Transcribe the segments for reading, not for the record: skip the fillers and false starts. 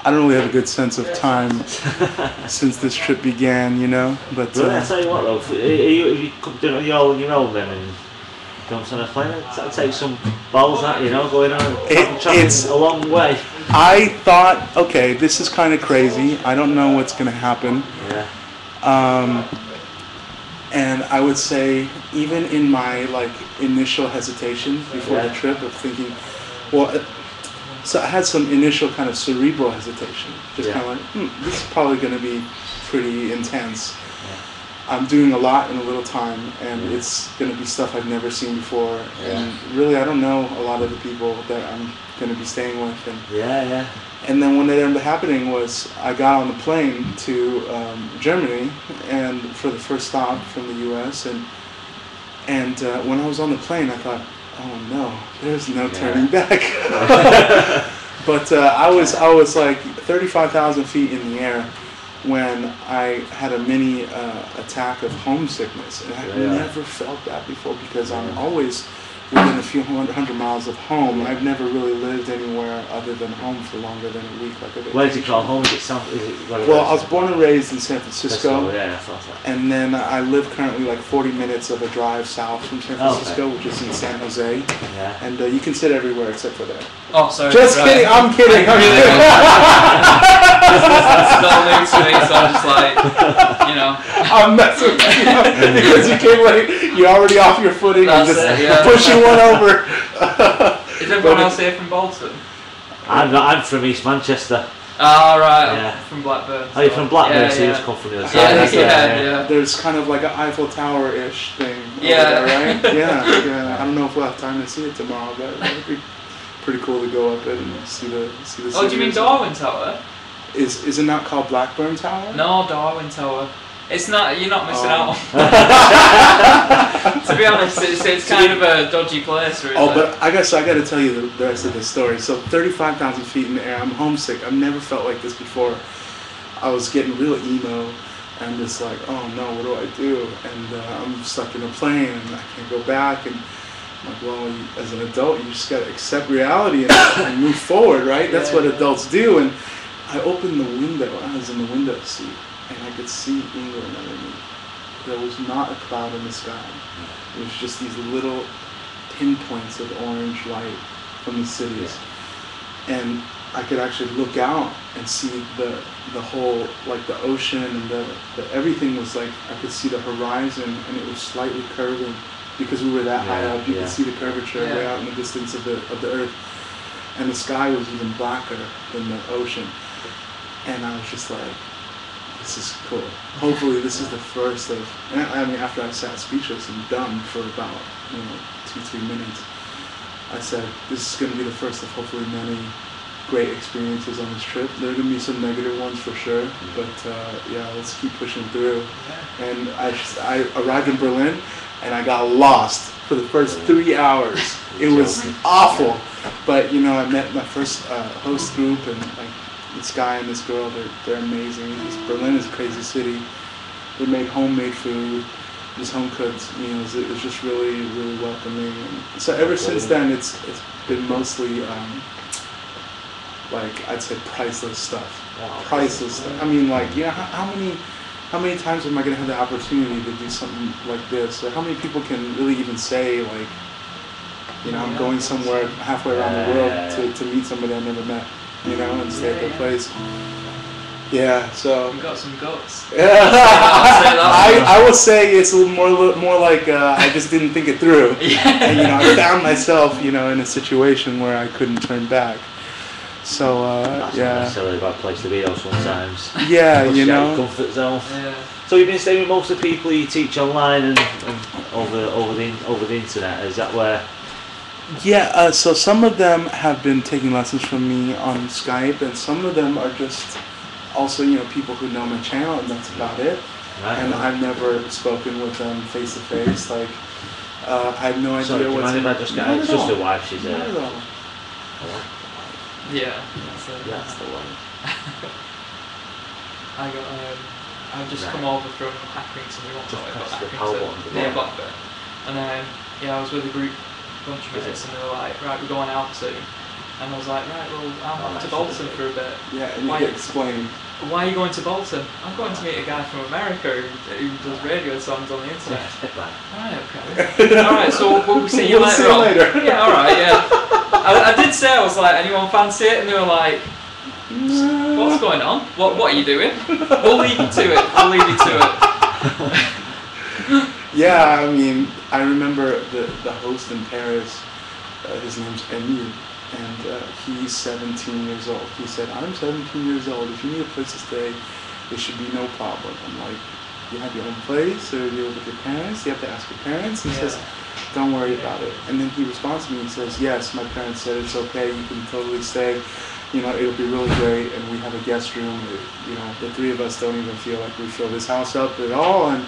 I don't really have a good sense of time since this trip began, you know. But I tell you what though, you come doing it all on your own then and jumps on a plane, that'll take some balls out, you know, going on traveling a long way. I thought, okay, this is kind of crazy. I don't know what's going to happen. Yeah. And I would say, even in my like initial hesitation before the trip of thinking, well, so I had some initial kind of cerebral hesitation, just kind of like, this is probably going to be pretty intense. I'm doing a lot in a little time, and it's going to be stuff I've never seen before. And really, I don't know a lot of the people that I'm going to be staying with. And And then what ended up happening was I got on the plane to Germany, and for the first stop from the U.S. And when I was on the plane, I thought, oh no, there's no turning back. But I was like 35,000 feet in the air when I had a mini attack of homesickness, and I've never felt that before because I'm always within a few hundred miles of home. I've never really lived anywhere other than home for longer than a week, like a vacation. Where did you call home? Well, I was born and raised in San Francisco, yeah, and then I live currently like 40 minutes of a drive south from San Francisco, which is in San Jose, and you can sit everywhere except for there. Oh, sorry. Just kidding, I'm kidding. It's not new to me, so I'm just like, you know. I'm messing with you because you came late, you're already off your footing and just pushing one over. Is everyone else here from Bolton? I'm from East Manchester. Oh, right, from Blackburn. Oh, you're from Blackburn, so you just come from the other side. Yeah. There's kind of like an Eiffel Tower-ish thing over there, right? Yeah. I don't know if we'll have time to see it tomorrow, but it'd be pretty cool to go up and see the Oh, do you mean Darwin Tower? Is it not called Blackburn Tower? No, Darwin Tower. It's not. You're not missing out. To be honest, it's kind of a dodgy place. Really. Oh, but I guess I got to tell you the rest of the story. So 35,000 feet in the air. I'm homesick. I've never felt like this before. I was getting real emo, and just like, oh no, what do I do? And I'm stuck in a plane, and I can't go back. And I'm like, well, as an adult, you just got to accept reality and move forward, right? That's what adults do. And I opened the window. I was in the window seat, and I could see England underneath. There was not a cloud in the sky. It was just these little pinpoints of orange light from the cities. And I could actually look out and see the whole, like the ocean, and the everything was like, I could see the horizon, and it was slightly curving because we were that high up. You could see the curvature way out in the distance of the earth. And the sky was even blacker than the ocean. And I was just like, this is cool. Hopefully this is the first of, I mean, after I sat speechless and dumb for about, 2-3 minutes, I said, this is going to be the first of hopefully many great experiences on this trip. There are going to be some negative ones for sure, but let's keep pushing through. And I arrived in Berlin, and I got lost for the first 3 hours. It was awful, but I met my first host group, and like this guy and this girl, they're amazing. Berlin is a crazy city. They made homemade food, just home cooked meals. It was just really, really welcoming. And so ever since then, it's been mostly like, I'd say priceless stuff. Priceless stuff. I mean, like, how many times am I going to have the opportunity to do something like this? Or how many people can really even say, like, I'm going somewhere halfway around the world to meet somebody I never met, and stay at their place. Yeah, so. You got some guts. Yeah, I will say it's a little more like I just didn't think it through. And, I found myself, in a situation where I couldn't turn back. So that's not necessarily a bad place to be though sometimes. Yeah, your comfort zone. Yeah. So you've been staying with most of the people you teach online and over the internet. Is that where? Yeah. So some of them have been taking lessons from me on Skype, and some of them are just also people who know my channel, and that's about it. Right. And I've never spoken with them face to face. Like I have no idea. Sorry, do you mind if I just get? It's just a wife. She's not at all. Yeah, that's the one. I've just come over from Accrington. We won't talk about Accrington. Near Blackburn. And I was with a bunch of mates, and they were like, right, we're going out soon. And I was like, right, well, I'm off to Bolton for a bit. Yeah, and you get explained. Why are you going to Bolton? I'm going to meet a guy from America who does radio songs on the internet. Right, okay. Alright, so we'll see you later on. Yeah, alright, yeah. I did say, I was like, anyone fancy it? And they were like, what's going on? What are you doing? We'll leave you to it. We'll leave you to it. Yeah, I mean, I remember the host in Paris, his name's Emile. And he's 17 years old. He said, I'm 17 years old. If you need a place to stay, there should be no problem. I'm like, you have your own place, or you live with your parents? You have to ask your parents? He says, don't worry about it. And then he responds to me and says, yes, my parents said it's okay. You can totally stay. You know, it'll be really great. And we have a guest room. You know, the three of us don't even feel like we fill this house up at all. And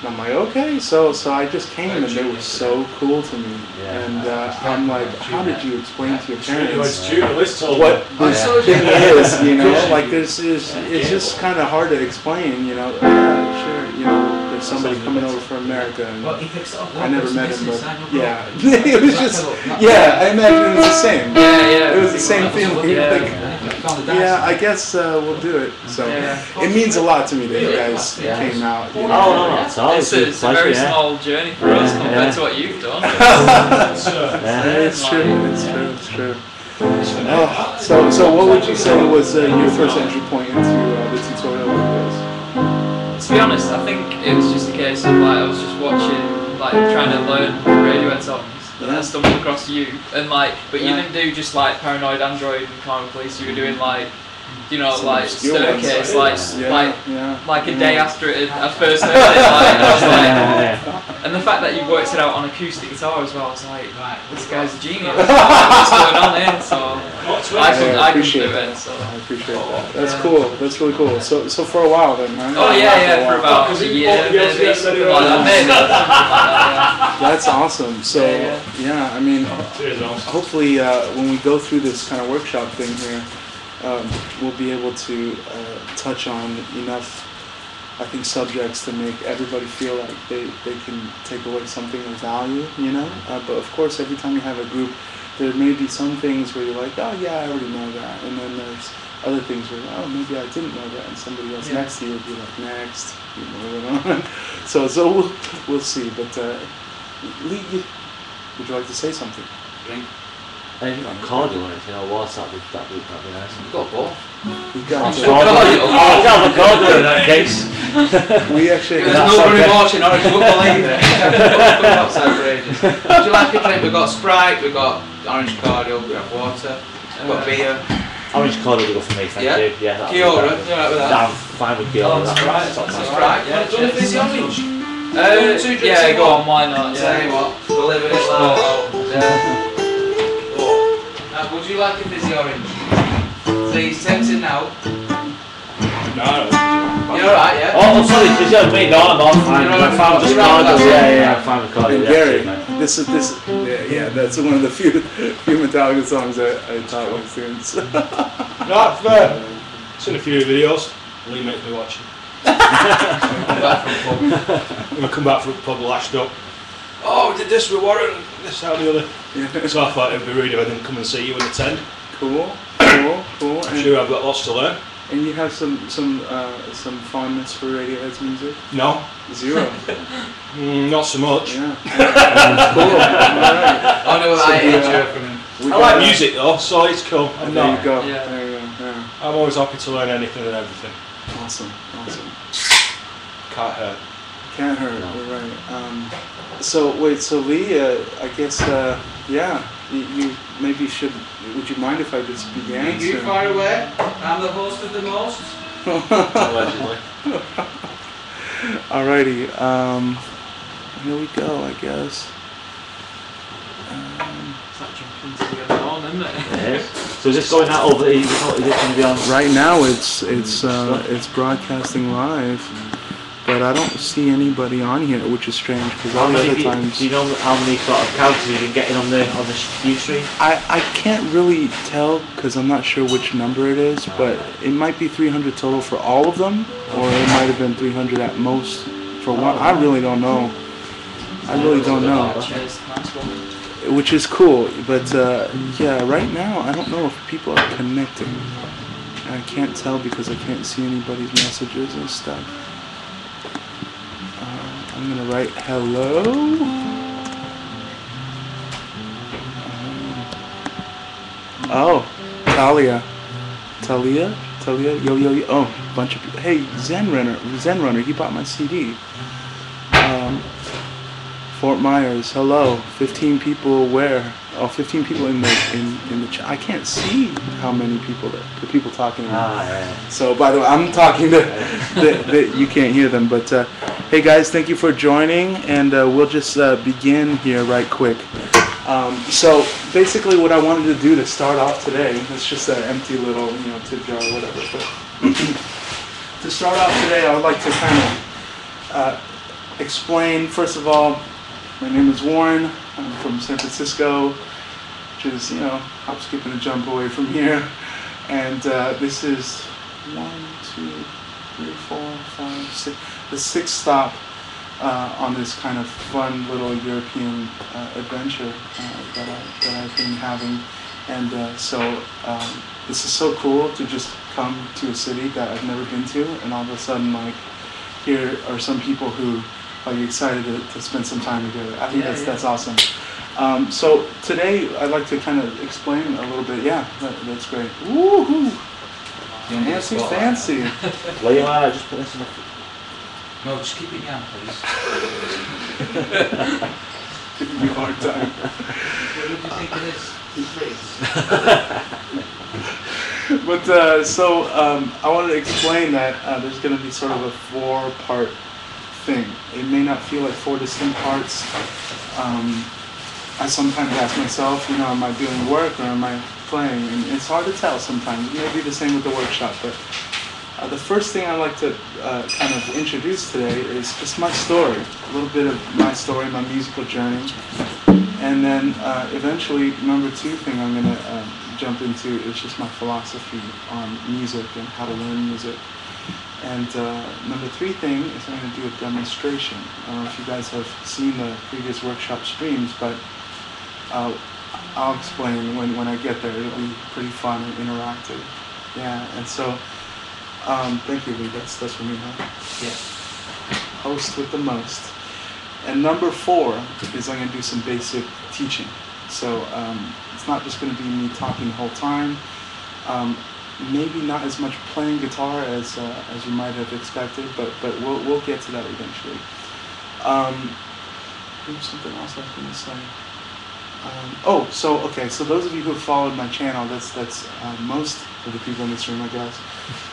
I'm like, okay, so I just came, and they were so cool to me, and I'm like, how did you explain to your parents what this thing is, you know, like this is, it's just kind of hard to explain, you know, sure, you know, there's somebody coming over from America, and I never met him, but yeah, it was just, I imagine it was the same, it was the same feeling, yeah, I guess we'll do it, so it means a lot to me that you guys came out, you know. It's a very small journey for us compared to what you've done. It's true. So what would you say was your first entry point into the tutorial videos? To be honest, I think it was just a case of like I was just watching, like trying to learn Radiohead songs, and then I stumbled across you, and like, but you didn't do just like Paranoid Android and Common Police. You were doing like, you know, like Staircase, like a day after I first heard it, like, I was like, and the fact that you worked it out on acoustic guitar as well, I was like, this guy's a genius. What's going on here? So I couldn't do it. So I appreciate that. That's cool. That's really cool. So for a while then, huh? Oh yeah, for about a year, maybe something like that. That's awesome. So I mean, hopefully when we go through this kind of workshop thing here, we'll be able to touch on enough, I think, subjects to make everybody feel like they can take away something of value, you know? But of course, every time you have a group, there may be some things where you're like, oh yeah, I already know that. And then there's other things where, oh, maybe I didn't know that. And somebody else next to you will be like, next, keep moving on. So we'll see. But Lee, would you like to say something? If you've got a cordial or anything, or WhatsApp, that'd be nice. We've got both. We've got a cordial in that case. We actually there's nobody watching Orange football either. That's outrageous. Would you like a drink? We've got Sprite, we've got orange cordial, we've got water, we've got beer. Orange cordial will go for me, thank you. Yeah, Kia ora, you alright with that? I'm fine with Kia ora. Sprite, yeah. Do you want a fizzy orange? Yeah, go on, why not? Tell you what, we'll live it out. Would you like a fizzy orange? Please, tempted now. No. You're alright, yeah? Oh, sorry, fizzy orange, mate, no, I'm fine. I'm fine with cordial, yeah, I'm fine with cordial. And Gary, that's one of the few Metallica songs I taught my students. No, I've seen a few videos. Lee makes me watch them. When I come back from the pub, lashed up. Oh, we did this with Warren, this, that, and the other. Yeah. So I thought it'd be rude if I didn't come and see you and attend. Cool. I'm sure I've got lots to learn. And you have some fondness for Radiohead's music? No. Zero. Not so much. Yeah. Cool. Right. I know I hate from I like music though, so it's cool. There you go. Yeah. There you go. Yeah. I'm always happy to learn anything and everything. Awesome. Can't hurt. Can't hurt. You're right. So Lee, I guess you maybe should. Would you mind if I just began? You far away. I'm the host of the most. Allegedly. Alrighty. Here we go. I guess. So is this going out over? Is it going to be on? Right now, it's broadcasting live. But I don't see anybody on here, which is strange because all the other times. Do you know how many sort of counters you've been getting on the view stream? I can't really tell because I'm not sure which number it is, but it might be 300 total for all of them, or it might have been 300 at most for one. I really don't know. which is cool. But yeah, right now I don't know if people are connecting. I can't tell because I can't see anybody's messages and stuff. I'm gonna write hello. Oh, Talia, yo, oh, bunch of people. Hey, Zen Runner, he bought my CD. Fort Myers, hello, 15 people where? Oh, 15 people in the chat. I can't see how many people the people talking. Yeah. So by the way, I'm talking to you can't hear them, but hey guys, thank you for joining, and we'll just begin here right quick. So basically what I wanted to do to start off today, it's just an empty little, tip jar or whatever, but to start off today I would like to kind of explain, first of all, my name is Warren, I'm from San Francisco, which is, hop, skip, and a jump away from here, and this is 1, 2, 3, 4, 5, 6, the sixth stop on this kind of fun little European adventure that I've been having, and so this is so cool to just come to a city that I've never been to, and all of a sudden, like, here are some people who are excited to spend some time together. I think that's awesome. So today I'd like to kind of explain a little bit. Yeah, that's great. Woohoo! Fancy. Well, you are. I just put this in the. No, just keep it in your hand, please. Giving me a hard time. What do you think it is? But so I wanted to explain that there's going to be sort of a 4-part thing. It may not feel like 4 distinct parts. I sometimes ask myself, am I doing work or am I playing? And it's hard to tell sometimes. It may be the same with the workshop, but the first thing I'd like to kind of introduce today is just my story, a little bit of my story, my musical journey, and then eventually, number 2 thing I'm going to jump into is just my philosophy on music and how to learn music. And number 3 thing is I'm going to do a demonstration. I don't know if you guys have seen the previous workshop streams, but I'll explain when I get there. It'll be pretty fun and interactive. Yeah, and so thank you, Lee. That's for me, huh? Yeah. Host with the most. And number 4 is I'm going to do some basic teaching. So it's not just going to be me talking the whole time. Maybe not as much playing guitar as you might have expected, but we'll get to that eventually. There's something else I was going to say. So those of you who have followed my channel, that's most of the people in this room, I guess.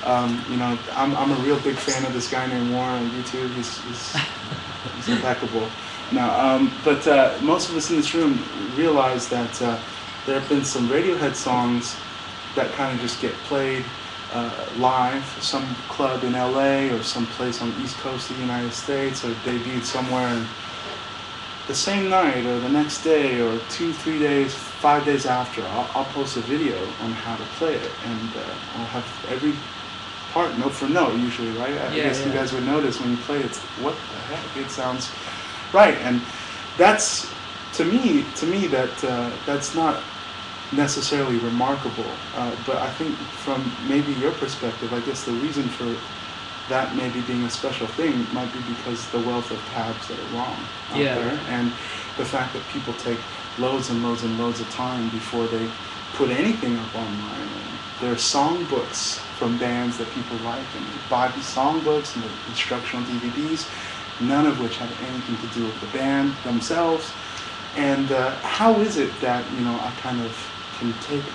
I'm a real big fan of this guy named Warren on YouTube. He's impeccable. Now, but most of us in this room realize that there have been some Radiohead songs that kind of just get played live, some club in LA or some place on the East Coast of the United States, or debuted somewhere, and the same night or the next day or 2, 3 days, 5 days after, I'll post a video on how to play it, and I'll have every part note for note usually, right? I guess you guys would notice when you play it, what the heck, it sounds right, and that's, to me that's not necessarily remarkable, but I think from maybe your perspective, I guess the reason for that maybe being a special thing might be because the wealth of tabs that are wrong out there, and the fact that people take loads and loads and loads of time before they put anything up online. And there are songbooks from bands that people like, and they buy these songbooks and the instructional DVDs, none of which have anything to do with the band themselves. And how is it that I kind of can take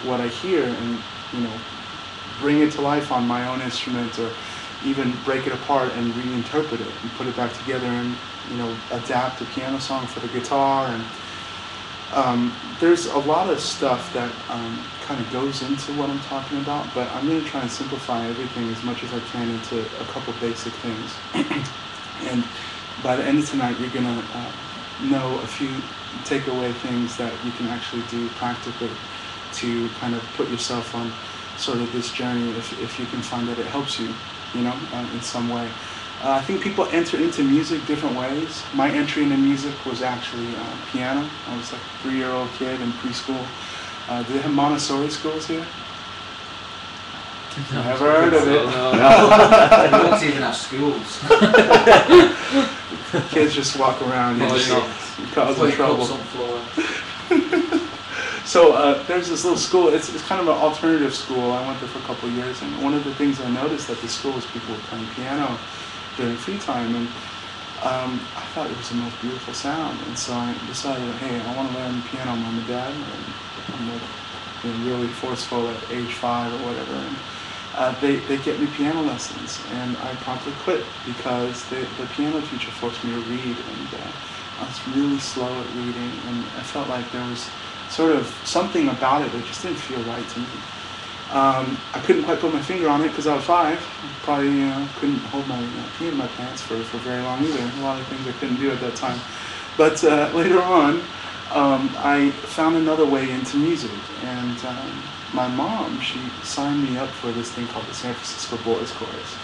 what I hear and bring it to life on my own instrument, or even break it apart and reinterpret it and put it back together and adapt a piano song for the guitar. And there's a lot of stuff that kind of goes into what I'm talking about, but I'm going to try and simplify everything as much as I can into a couple basic things. And by the end of tonight, you're going to know a few takeaway things that you can actually do practically to kind of put yourself on sort of this journey, if you can find that it helps you, in some way. I think people enter into music different ways. My entry into music was actually piano. I was like a 3-year-old kid in preschool. Do they have Montessori schools here? No, Never heard of it. No. We don't even have schools. Kids just walk around and Probably not. causing trouble. Some floor. So there's this little school. It's kind of an alternative school. I went there for a couple of years, and one of the things I noticed at the school was people were playing piano during free time, and I thought it was the most beautiful sound. And so I decided, hey, I want to learn piano, Mom and Dad. And I'm like, really forceful at age 5 or whatever. And they get me piano lessons, and I promptly quit because the piano teacher forced me to read, and I was really slow at reading, and I felt like there was sort of something about it that just didn't feel right to me. I couldn't quite put my finger on it because I was 5. Probably couldn't hold my pee in my pants for very long either. A lot of things I couldn't do at that time. But later on, I found another way into music, and my mom, she signed me up for this thing called the San Francisco Boys Chorus.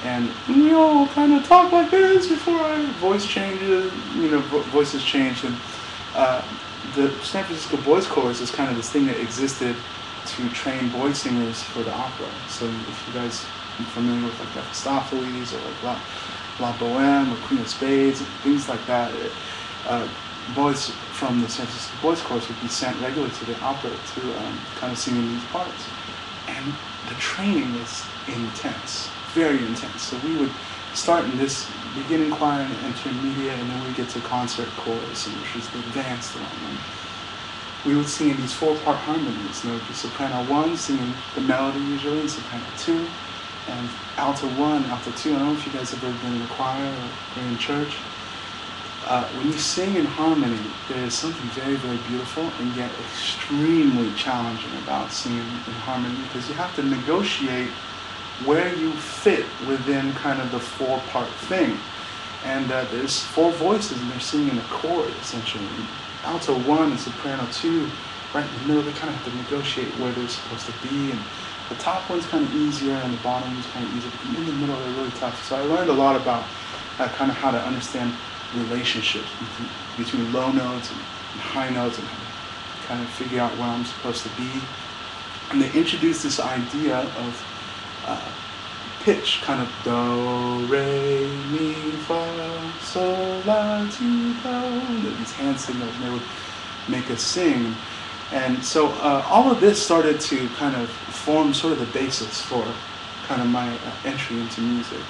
And we all kind of talk like this before our voices changed, and the San Francisco Boys Chorus is kind of this thing that existed to train boy singers for the opera. So if you guys are familiar with like Mephistopheles or like La Boheme or Queen of Spades, things like that, boys from the San Francisco Boys Chorus would be sent regularly to the opera to kind of sing in these parts. And the training was intense, very intense. So we would start in this beginning choir and intermediate, and then we get to concert chorus, which is the advanced one. And we would sing in these 4-part harmonies. There would be soprano 1 singing the melody usually, and soprano 2, and alto 1, alto 2. I don't know if you guys have ever been in a choir or in church. When you sing in harmony, there is something very, very beautiful and yet extremely challenging about singing in harmony, because you have to negotiate where you fit within kind of the 4-part thing. And there's 4 voices and they're singing a chord essentially. Alto 1 and soprano 2, right in the middle, they kind of have to negotiate where they're supposed to be. And the top one's kind of easier and the bottom one's kind of easier. But in the middle, they're really tough. So I learned a lot about kind of how to understand relationships between low notes and high notes, and how to kind of figure out where I'm supposed to be. And they introduced this idea of pitch, kind of do, re, mi, fa, sol, la, ti, do. These hand signals, and they would make us sing. And so all of this started to kind of form sort of the basis for kind of my entry into music.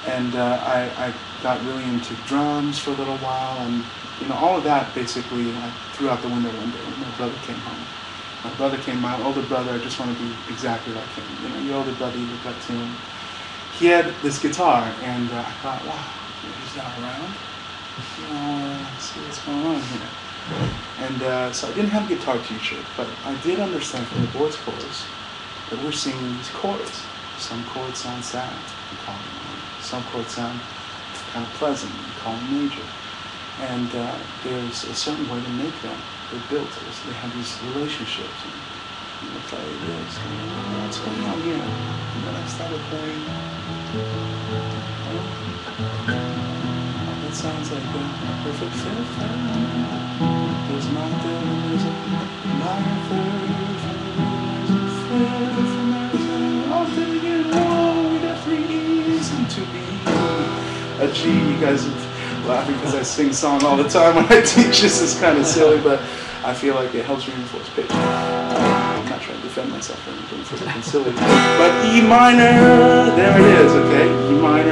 And I got really into drums for a little while, and all of that basically I threw out the window one day when my brother came home. My older brother, I just want to be exactly like him. Your older brother, you look up to him. He had this guitar, and I thought, wow, he's not around. Let's see what's going on here. And so I didn't have a guitar teacher, but I did understand from the boys' chorus that we're singing these chords. Some chords sound sad, we call them minor. Some chords sound kind of pleasant, we call them major. And there's a certain way to make them. They're built. They have these relationships. And you play this. What's going on here? And then I started playing. That sounds like a perfect fifth. There's not there. There's a minor third. There's a fifth. And there's an alternate. We got 3 E's and 2 B's. A G. You guys have laughing because I sing song all the time when I teach. This is kind of silly, but I feel like it helps reinforce pitch. I'm not trying to defend myself or anything for something silly. But E minor, there it is, okay? E minor,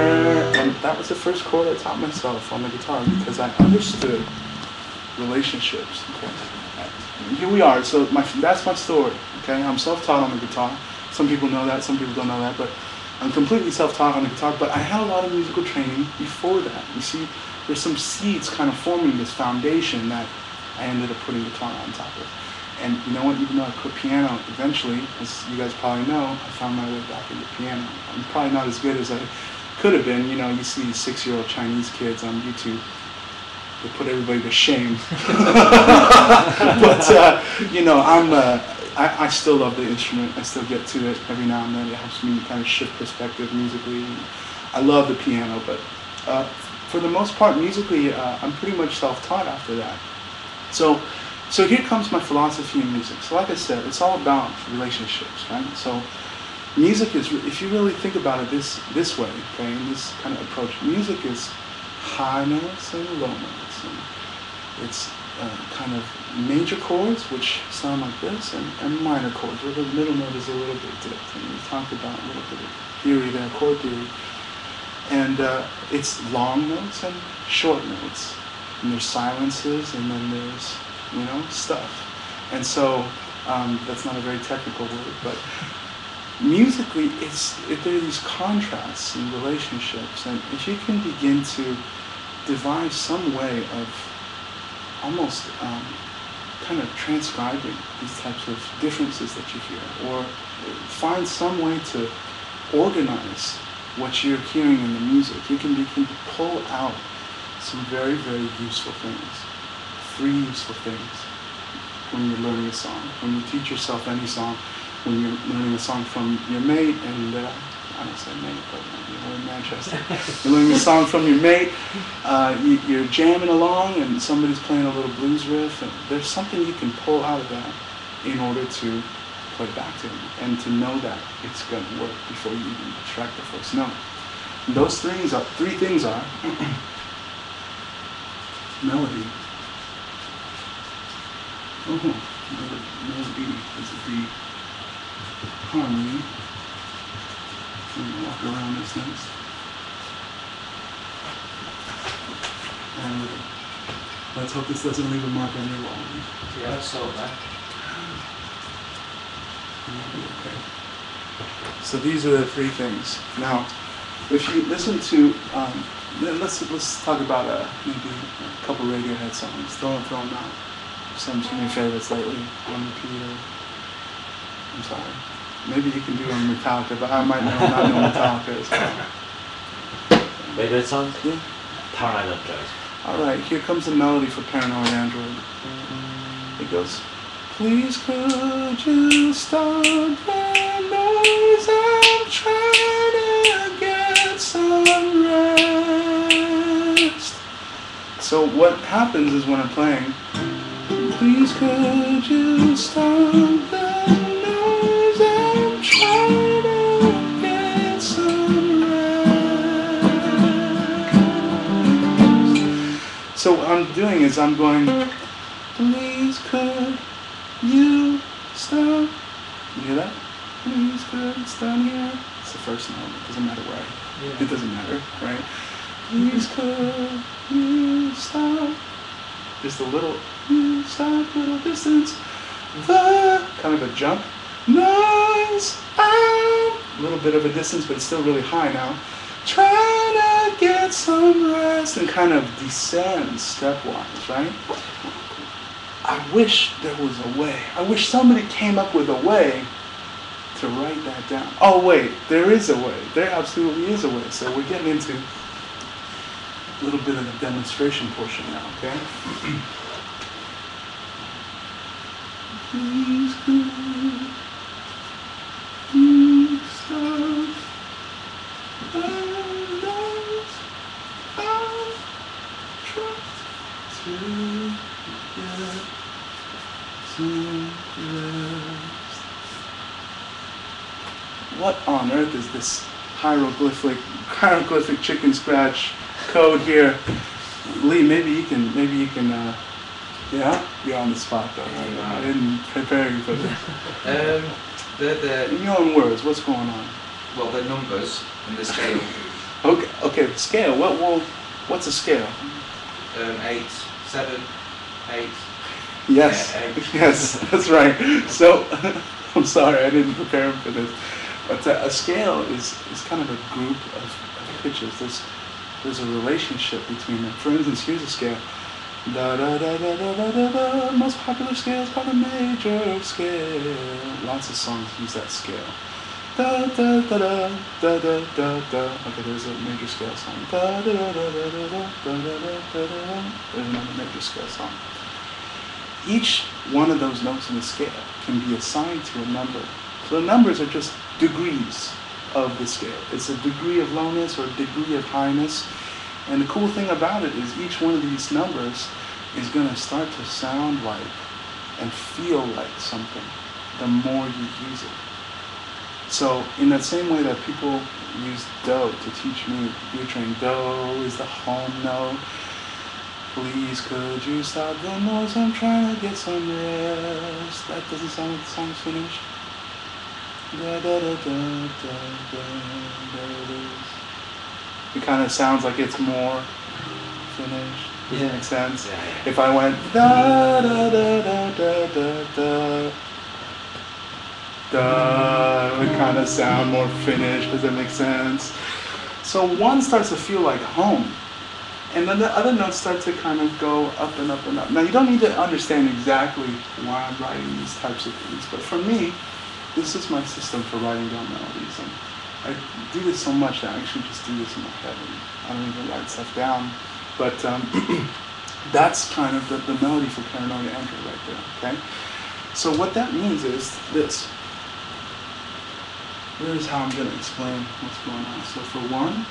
and that was the first chord I taught myself on the guitar because I understood relationships, okay? And here we are, so that's my story, okay? I'm self-taught on the guitar. Some people know that, some people don't know that, but I'm completely self-taught on the guitar, but I had a lot of musical training before that. You see, there's some seeds kind of forming this foundation that I ended up putting guitar on top of. And you know what, even though I quit piano, eventually, as you guys probably know, I found my way back into piano. I'm probably not as good as I could have been. You see these 6-year-old Chinese kids on YouTube. They put everybody to shame. But, I still love the instrument. I still get to it every now and then. It helps me kind of shift perspective musically. I love the piano, but for the most part, musically, I'm pretty much self-taught after that. So here comes my philosophy in music. So like I said, it's all about relationships, right? So music is, if you really think about it this way, okay, in this kind of approach, music is high notes and low notes. And it's kind of major chords, which sound like this, and minor chords, where the middle note is a little bit dipped. And we talked about a little bit of theory there, chord theory. And it's long notes and short notes. And there's silences, and then there's, stuff. And so, that's not a very technical word, but musically, there are these contrasts and relationships, and if you can begin to devise some way of almost kind of transcribing these types of differences that you hear, or find some way to organize what you're hearing in the music, you can begin to pull out some very, very useful things. 3 useful things when you're learning a song. When you teach yourself any song, when you're learning a song from your mate, and I don't say mate, but we're in Manchester. You're learning a song from your mate, you're jamming along, and somebody's playing a little blues riff, and there's something you can pull out of that in order to play back to them, and to know that it's going to work before you even track the first note. And those 3 things are melody. Melody is a beat. Harmony. I'm going to walk around this next. And let's hope this doesn't leave a mark on your wall. Yeah, let's sort that. Okay. So these are the 3 things. Now, if you listen to, let's talk about maybe a couple Radiohead songs. Throw them out. Some of your favorites lately on repeat. I'm sorry. Maybe you can do on Metallica, but I might not know Metallica as well. Radiohead songs? Yeah. Paranoid Android. All right. Here comes the melody for Paranoid Android. It goes. Please could you stop the noise? I'm trying to get some rest. So what happens is when I'm playing, please could you stop the noise? I'm trying to get some rest. So what I'm doing is I'm going, please could you stop? You hear that? Please could you stop here? It's the first note. It doesn't matter where. It doesn't matter, right? Please could you stop? Just a little, you stop, little distance. The kind of a jump. Noise out. A little bit of a distance, but it's still really high now. Trying to get some rest, and kind of descend stepwise, right? I wish there was a way. I wish somebody came up with a way to write that down. Oh wait, there is a way. There absolutely is a way. So we're getting into a little bit of the demonstration portion now, okay? Please could you stop the noise? I'm trying to get some rest. What on earth is this hieroglyphic chicken scratch code here? Lee, maybe you can, yeah? You're on the spot though. I didn't prepare you for this. In your own words, what's going on? Well, the numbers and the scale. Okay, the scale. What's a scale? 8, 7, 8. Yes, Yeah, 8. yes, that's right. So, I'm sorry, I didn't prepare him for this. But a scale is kind of a group of pitches. There's a relationship between them. For instance, here's a scale. Da da da da da da da da. Most popular scale is called a major scale. Lots of songs use that scale. Da da da da da da da da. Okay, there's a major scale song. Da da da da da da da da da da da. There's another major scale song. Each one of those notes in the scale can be assigned to a number. So the numbers are just degrees of the scale. It's a degree of lowness or a degree of highness. And the cool thing about it is each one of these numbers is going to start to sound like and feel like something the more you use it. So in that same way that people use do to teach me computer training, do is the home note. Please could you stop the noise, I'm trying to get some rest. That doesn't sound like the song's finished. Da, da, da, da, da, da, there it is. It kind of sounds like it's more finished. Does that make sense? Yeah. If I went da da da da da da da da, it would kind of sound more finished. Does that make sense? So one starts to feel like home, and then the other notes start to kind of go up and up and up. Now you don't need to understand exactly why I'm writing these types of things, but for me, this is my system for writing down melodies. And I do this so much that I actually just do this in my head, and I don't even write stuff down. But that's kind of the melody for Paranoid Android right there, okay? So what that means is this. Here's how I'm going to explain what's going on. So for 1,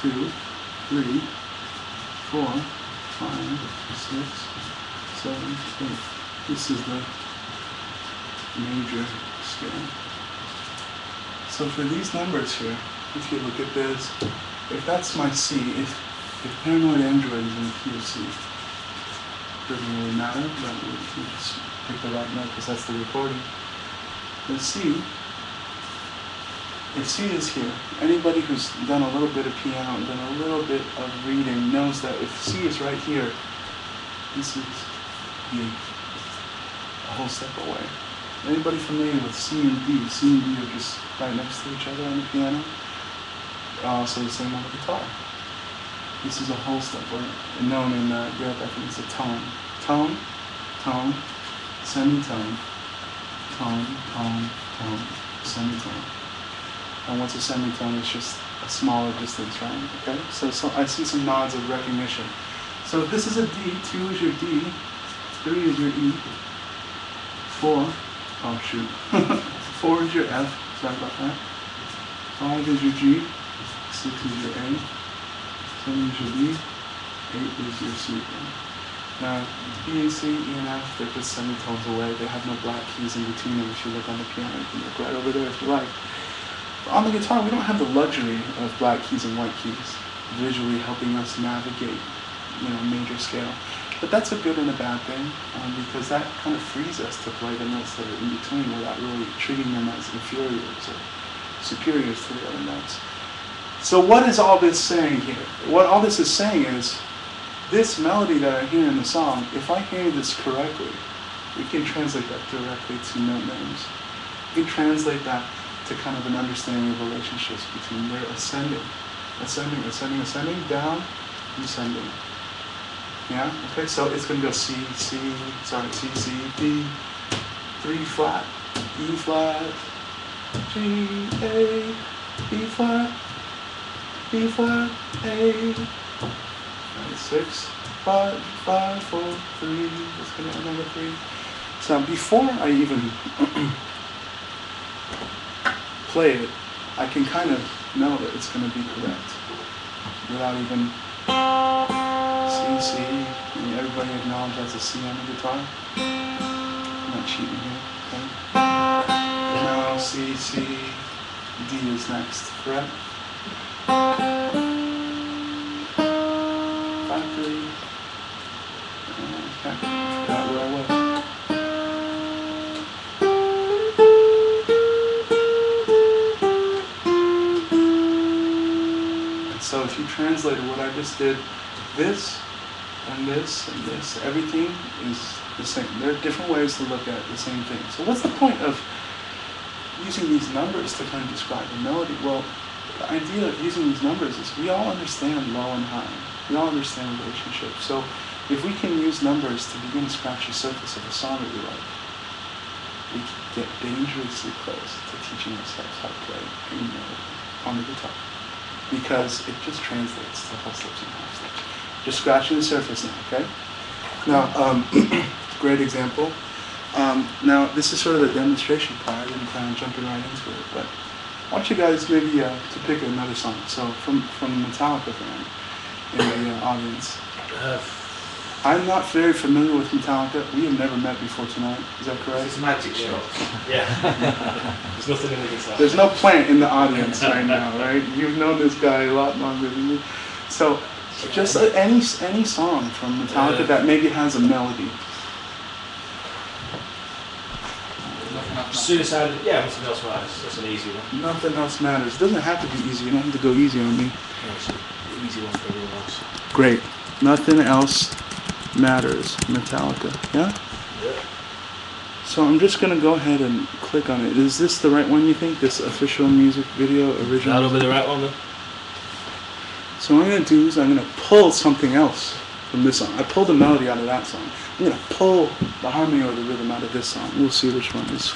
2, 3, 4, 5, 6, 7, 8. This is the major scale. So for these numbers here, if you look at this, if that's my C, if Paranoid Android is in the key of C, doesn't really matter, but we just pick the right note because that's the recording. The C, if C is here, anybody who's done a little bit of piano and done a little bit of reading knows that if C is right here, this is D, a whole step away. Anybody familiar with C and D? C and D are just right next to each other on the piano. Also the same on the guitar. This is a whole step away, known in Europe, I think it's a tone. Tone, tone, semitone, tone, tone, tone, semitone. And what's a semitone? It's just a smaller distance, right? Okay? So I see some nods of recognition. So if this is a D, 2 is your D, 3 is your E, 4, oh shoot, 4 is your F, sorry about that, 5 is your G, 6 is your A, 7 is your B, 8 is your C. Now, B, C, E, and F, they're just semitones away. They have no black keys in between them. If you look on the piano, you can look right over there if you like. But on the guitar, we don't have the luxury of black keys and white keys, visually helping us navigate, major scale. But that's a good and a bad thing, because that kind of frees us to play the notes that are in between without really treating them as inferiors or superiors to the other notes. So what is all this saying here? What all this is saying is, this melody that I hear in the song, if I hear this correctly, we can translate that directly to note names. We can translate that to kind of an understanding of relationships between their ascending, down, descending. Yeah? Okay, so it's going to go C, C, D, 3 flat, E flat, G, A, B flat, B flat, A, 6, 5, 5, 4, 3, let's go to number 3. So before I even play it, I can kind of know that it's going to be correct without even C, everybody acknowledge that's a C on the guitar. I'm not cheating here, okay? Now C, D is next, correct? 5, 3. Okay, forgot where I was. And so if you translated what I just did, this and this and this, everything is the same. There are different ways to look at the same thing. So what's the point of using these numbers to kind of describe a melody? Well, the idea of using these numbers is we all understand low and high. We all understand relationships. So if we can use numbers to begin to scratch the surface of a song that we like, we can get dangerously close to teaching ourselves how to play any melody on the guitar. Because it just translates to whole steps and half steps. Just scratching the surface now, okay? Now, great example. Now, this is sort of the demonstration part. I didn't plan on jumping right into it, but want you guys maybe to pick another song. So from Metallica fan in the audience. I'm not very familiar with Metallica. We have never met before tonight. Is that correct? It's magic show. Yeah. There's nothing in the guitar. There's no plant in the audience right now, right? You've known this guy a lot longer than me. So just any song from Metallica that maybe has a melody. Suicide, yeah, nothing else matters. That's an easy one. Nothing else matters. It doesn't have to be easy. You don't have to go easy on me. No, it's an easy one for everyone else. Great. Nothing else matters. Metallica. Yeah? Yeah. So I'm just going to go ahead and click on it. Is this the right one, you think? This official music video original? That'll be the right one then. So what I'm going to do is I'm going to pull something else from this song. I pulled the melody out of that song. I'm going to pull the harmony or the rhythm out of this song. We'll see which one is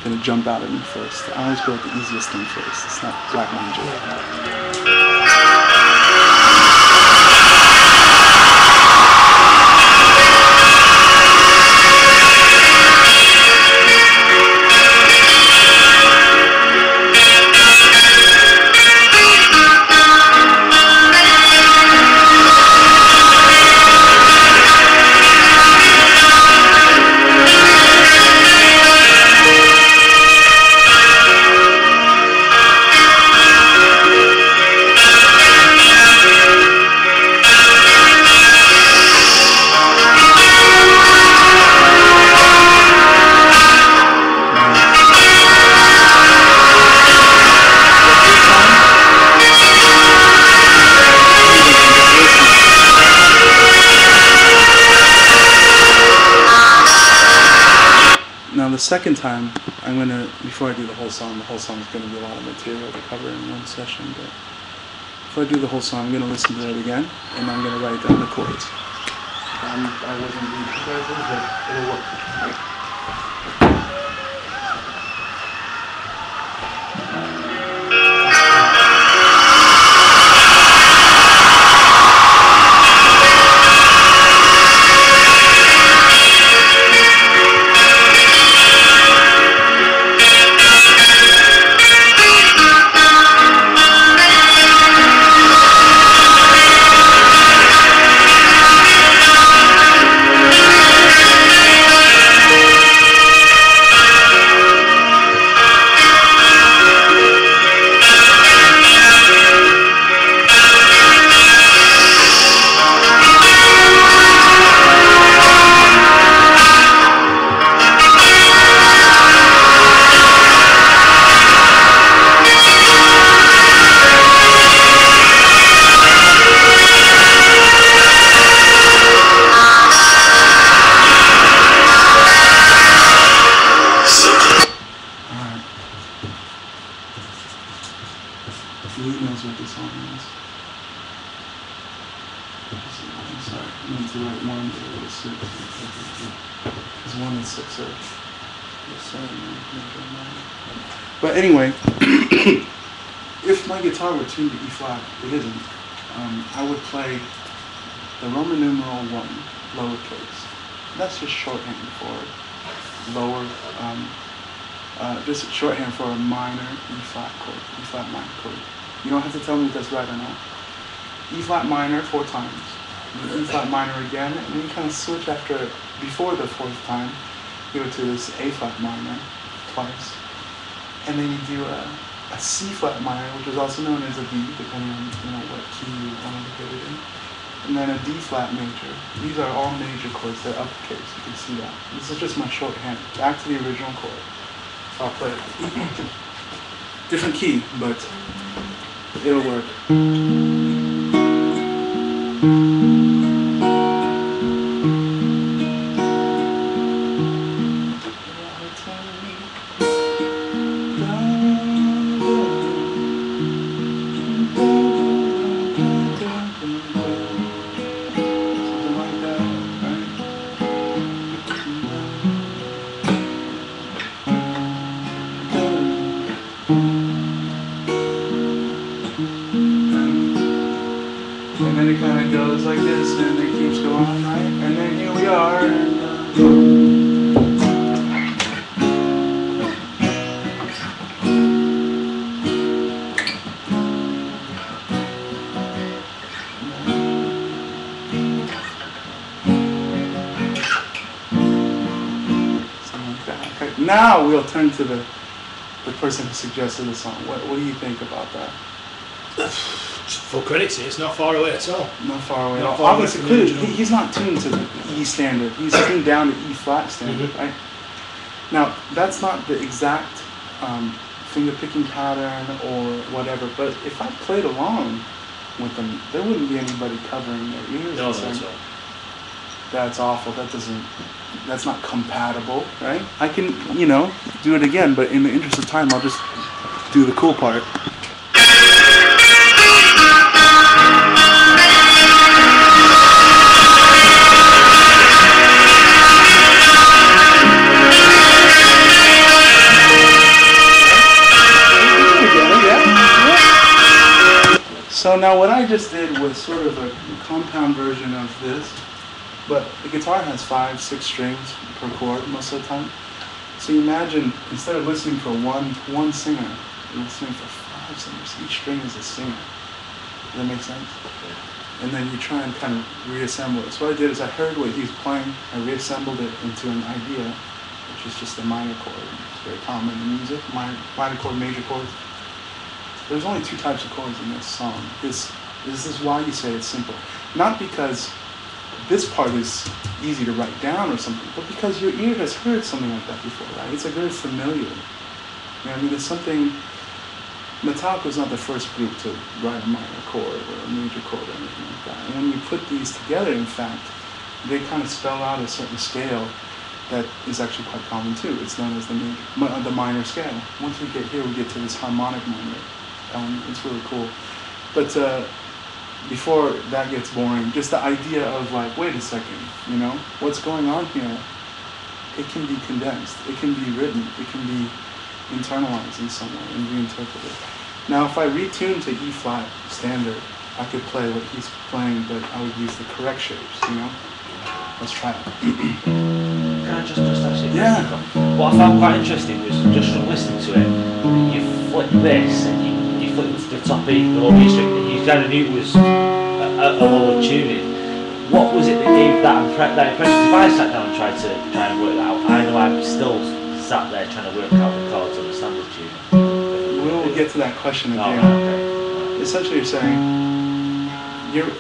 going to jump out at me first. I always go with the easiest thing first. It's not Black Magic. Now the second time, I'm going to, before I do the whole song is going to be a lot of material to cover in one session, but before I do the whole song, I'm going to listen to it again, and I'm going to write down the chords. I wasn't being prepared for this, but it'll work. Lee knows what this song is. I'm sorry, I meant to write 1, but it was 6. Because 1 and 6 are the same. But anyway, if my guitar were tuned to E flat, it isn't. I would play the Roman numeral 1, lowercase. That's just shorthand for lower, just shorthand for a minor E flat chord, E flat minor chord. You don't have to tell me if that's right or not. E flat minor 4 times, E flat minor again, and then you kind of switch before the 4th time, you go to this A flat minor twice, and then you do a C flat minor, which is also known as a B, depending on what key you want to look at it in, and then a D flat major. These are all major chords. They're uppercase. You can see that. This is just my shorthand. Back to the original chord. I'll play it. Different key, but it'll work. And then it kind of goes like this, and it keeps going, right? And then here we are. And now we'll turn to the person who suggested the song. What do you think about that? Full credit to it, it's not far away at all. Not far away. Not far away Obviously, from the clearly, original. he's not tuned to the E standard. He's tuned down to E flat standard, right? Now, that's not the exact finger picking pattern or whatever, but if I played along with them, there wouldn't be anybody covering their ears. No, and saying, that's all. that's awful. That's not compatible, right? I can, do it again, but in the interest of time, I'll just do the cool part. So now what I just did was sort of a compound version of this, but the guitar has 5-6 strings per chord most of the time. So you imagine, instead of listening for one singer, you're listening for 5 singers. Each string is a singer. Does that make sense? And then you try and kind of reassemble it. So what I did is I heard what he was playing, I reassembled it into an idea, which is just a minor chord. It's very common in music, minor chord, major chords. There's only 2 types of chords in this song. This is why you say it's simple. Not because this part is easy to write down or something, but because your ear has heard something like that before, right? It's like very familiar. You know what I mean? It's something. Metallica was not the first group to write a minor chord or a major chord or anything like that. And when you put these together, in fact, they kind of spell out a certain scale that is actually quite common too. It's known as the minor scale. Once we get here, we get to this harmonic minor. It's really cool. But before that gets boring, just the idea of like, wait a second, what's going on here? It can be condensed. It can be written. It can be internalized in some way and reinterpreted. Now, if I retune to E flat standard, I could play what he's playing, but I would use the correct shapes. Let's try it. Can I just ask you? Yeah. What I found quite interesting was just from listening to it, you flick this and you flick the top E, the low E string, and you kind of knew it was a lower tuning. What was it that gave that impression? If I sat down and tried to work that out, I know I'm still sat there trying to work out the chords on the standard tune. We'll get to that question again. Okay. Essentially, you're saying,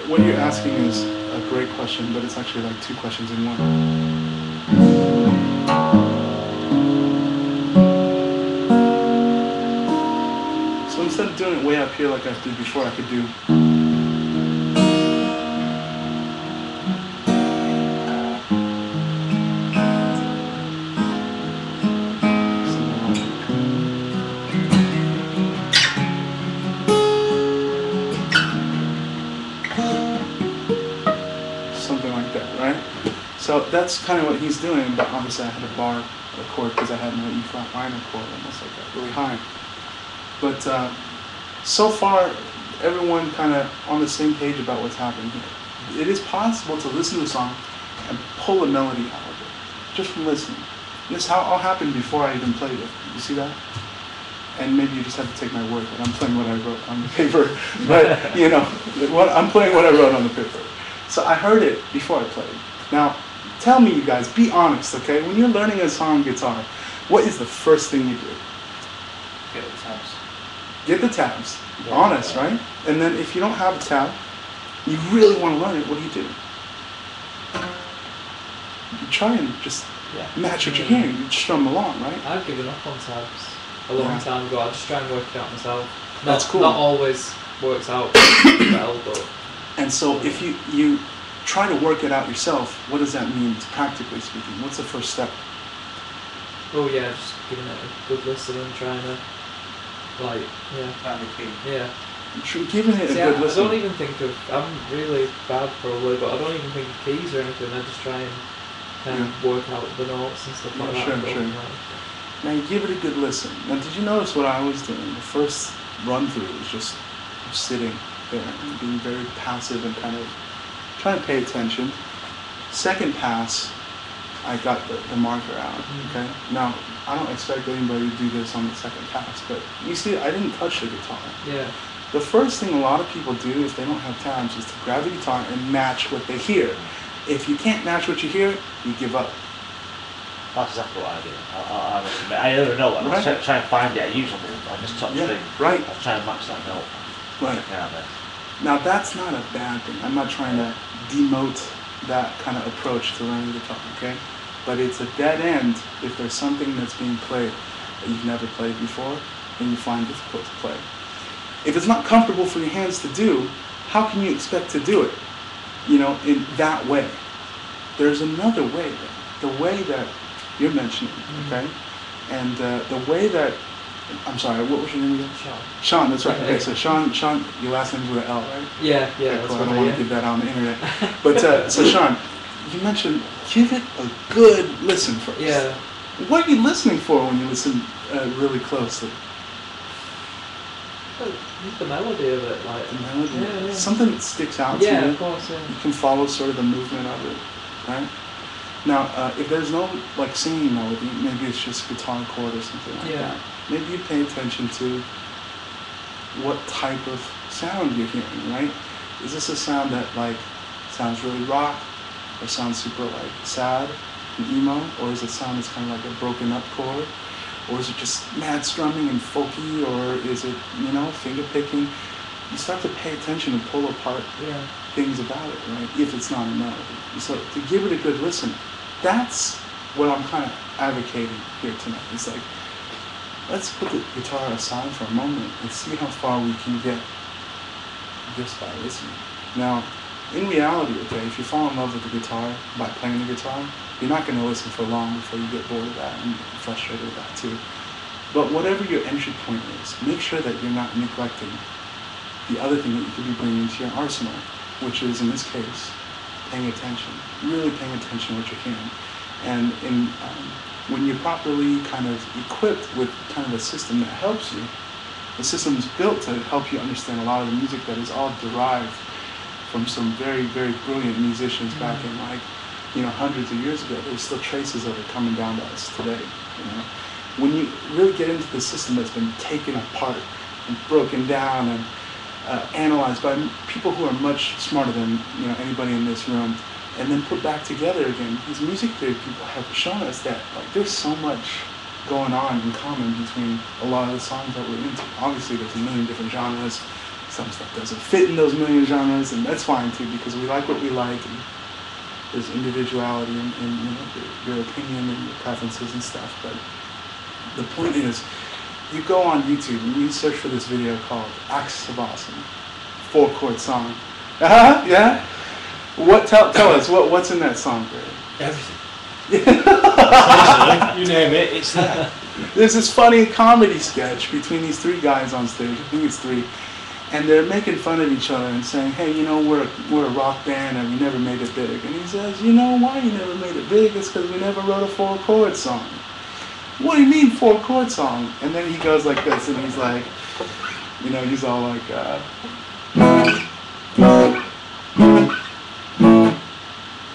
what you're asking is a great question, but it's actually like 2 questions in one. So instead of doing it way up here like I did before, I could do. So that's kind of what he's doing, but obviously I had to bar the chord because I had no E flat minor chord, almost like that, really high. But so far, everyone kind of on the same page about what's happening here. It is possible to listen to a song and pull a melody out of it, just from listening. This all happened before I even played it. You see that? And maybe you just have to take my word that I'm playing what I wrote on the paper. But, I'm playing what I wrote on the paper. So I heard it before I played. Now, tell me, you guys, be honest, okay? When you're learning a song on guitar, what is the first thing you do? Get the tabs. Get the tabs. Yeah, honest, yeah. Right? And then if you don't have a tab, you really want to learn it, what do? You try and just match what you're hearing. You strum along, right? I've given up on tabs a long time ago. I just try and work it out myself. That's cool. Not always works out well, but... And so if you try to work it out yourself, what does that mean, practically speaking? What's the first step? Oh yeah, just giving it a good listen and trying to, Find the key. Yeah. Giving it a good listen. I don't even think of, I'm really bad probably, but I don't even think of keys or anything. I just try and kind of work out the notes and stuff like that. Sure. Now you give it a good listen. Now did you notice what I was doing? The first run through was just sitting there and being very passive and kind of trying to pay attention. Second pass, I got the marker out, okay? Now, I don't expect anybody to do this on the second pass, but you see, I didn't touch the guitar. Yeah. The first thing a lot of people do if they don't have tabs is to grab the guitar and match what they hear. If you can't match what you hear, you give up. That's exactly what I do. I must admit, I never know. I Right. try and find it. I use on this touch Yeah, thing. right. I'll try and match that note. Right. Yeah, there. Now that's not a bad thing. I'm not trying to demote that kind of approach to learning guitar, okay? But it's a dead end if there's something that's being played that you've never played before and you find difficult to play. If it's not comfortable for your hands to do, how can you expect to do it, you know, in that way? There's another way, the way that you're mentioning, okay? And the way that, I'm sorry, what was your name again? Sean. Sean, that's right. Okay, so Sean, your last name's with an L, right? Yeah, yeah. Okay, That's cool. I what don't want to give that out on the internet. But so Sean, you mentioned give it a good listen first. Yeah. What are you listening for when you listen really closely? Just the melody of it, like. The melody, Yeah, yeah. something that sticks out to Yeah, you. of course. Yeah. You can follow sort of the movement of it, right? Now, if there's no like singing melody, maybe it's just a guitar chord or something like Yeah. that. Maybe you pay attention to what type of sound you're hearing, right? Is this a sound that like sounds really rock, or sounds super like sad and emo, or is it sound that's kind of like a broken up chord, or is it just mad strumming and folky, or is it, you know, finger picking? You start to pay attention and pull apart Yeah. things about it, right? If it's not a melody. So to give it a good listen, that's what I'm kind of advocating here tonight. It's like, let's put the guitar aside for a moment and see how far we can get just by listening. Now, in reality, okay, if you fall in love with the guitar by playing the guitar, you're not going to listen for long before you get bored of that and frustrated with that too. But whatever your entry point is, make sure that you're not neglecting the other thing that you could be bringing to your arsenal, which is, in this case, paying attention, really paying attention to what you're hearing. And when you're properly kind of equipped with kind of a system that helps you, the system is built to help you understand a lot of the music that is all derived from some very, very brilliant musicians back in like, you know, hundreds of years ago. There's still traces of it coming down to us today, you know. When you really get into the system that's been taken apart and broken down and analyzed by people who are much smarter than, you know, anybody in this room, and then put back together again, these music theory people have shown us that like there's so much going on in common between a lot of the songs that we're into. Obviously there's a million different genres, some stuff doesn't fit in those million genres, and that's fine too, because we like what we like, and there's individuality in you know, your opinion and your preferences and stuff. But the point is, you go on YouTube and you search for this video called Axis of Awesome, 4-chord song. Yeah? What? Tell us, what's in that song, Barry? Everything. You name it, it's there. There's this funny comedy sketch between these three guys on stage, I think it's three, and they're making fun of each other and saying, hey, you know, we're a rock band and we never made it big. And he says, you know why you never made it big? It's because we never wrote a 4-chord song. What do you mean 4-chord song? And then he goes like this, and he's like, you know, he's all like,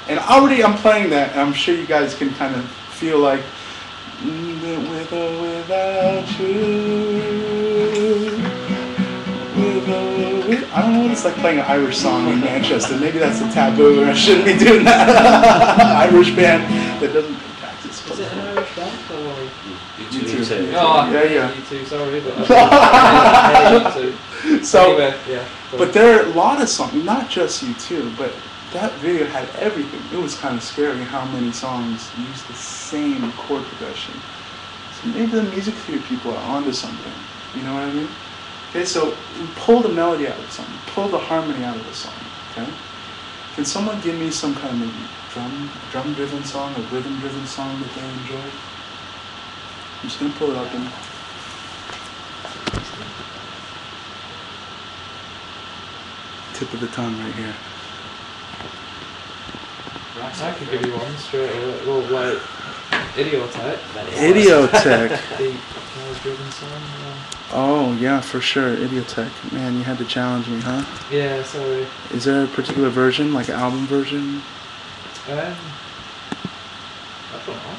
and already I'm playing that, and I'm sure you guys can kind of feel like, with or without you, I don't know what it's like playing an Irish song in Manchester. Maybe that's a taboo, and I shouldn't be doing that. Irish band that doesn't practice. Is it an Irish band or? You too. Oh, Yeah. You too. Sorry, but I hate you too. So, anyway, yeah. but there are a lot of songs, not just U2, but that video had everything. It was kind of scary how many songs use the same chord progression. So maybe the music theory people are onto something. You know what I mean? Okay, so we pull the melody out of the song, pull the harmony out of the song. Okay, can someone give me some kind of maybe drum-driven song, a rhythm-driven song that they enjoy? I'm just gonna pull it up and. Tip of the tongue right here. I can give you one straight away. Well, like Idiotech. Idiotech. The driven song. Oh yeah, for sure. Idiotech. Man, you had to challenge me, huh? Yeah, sorry. Is there a particular version, like an album version? I don't know.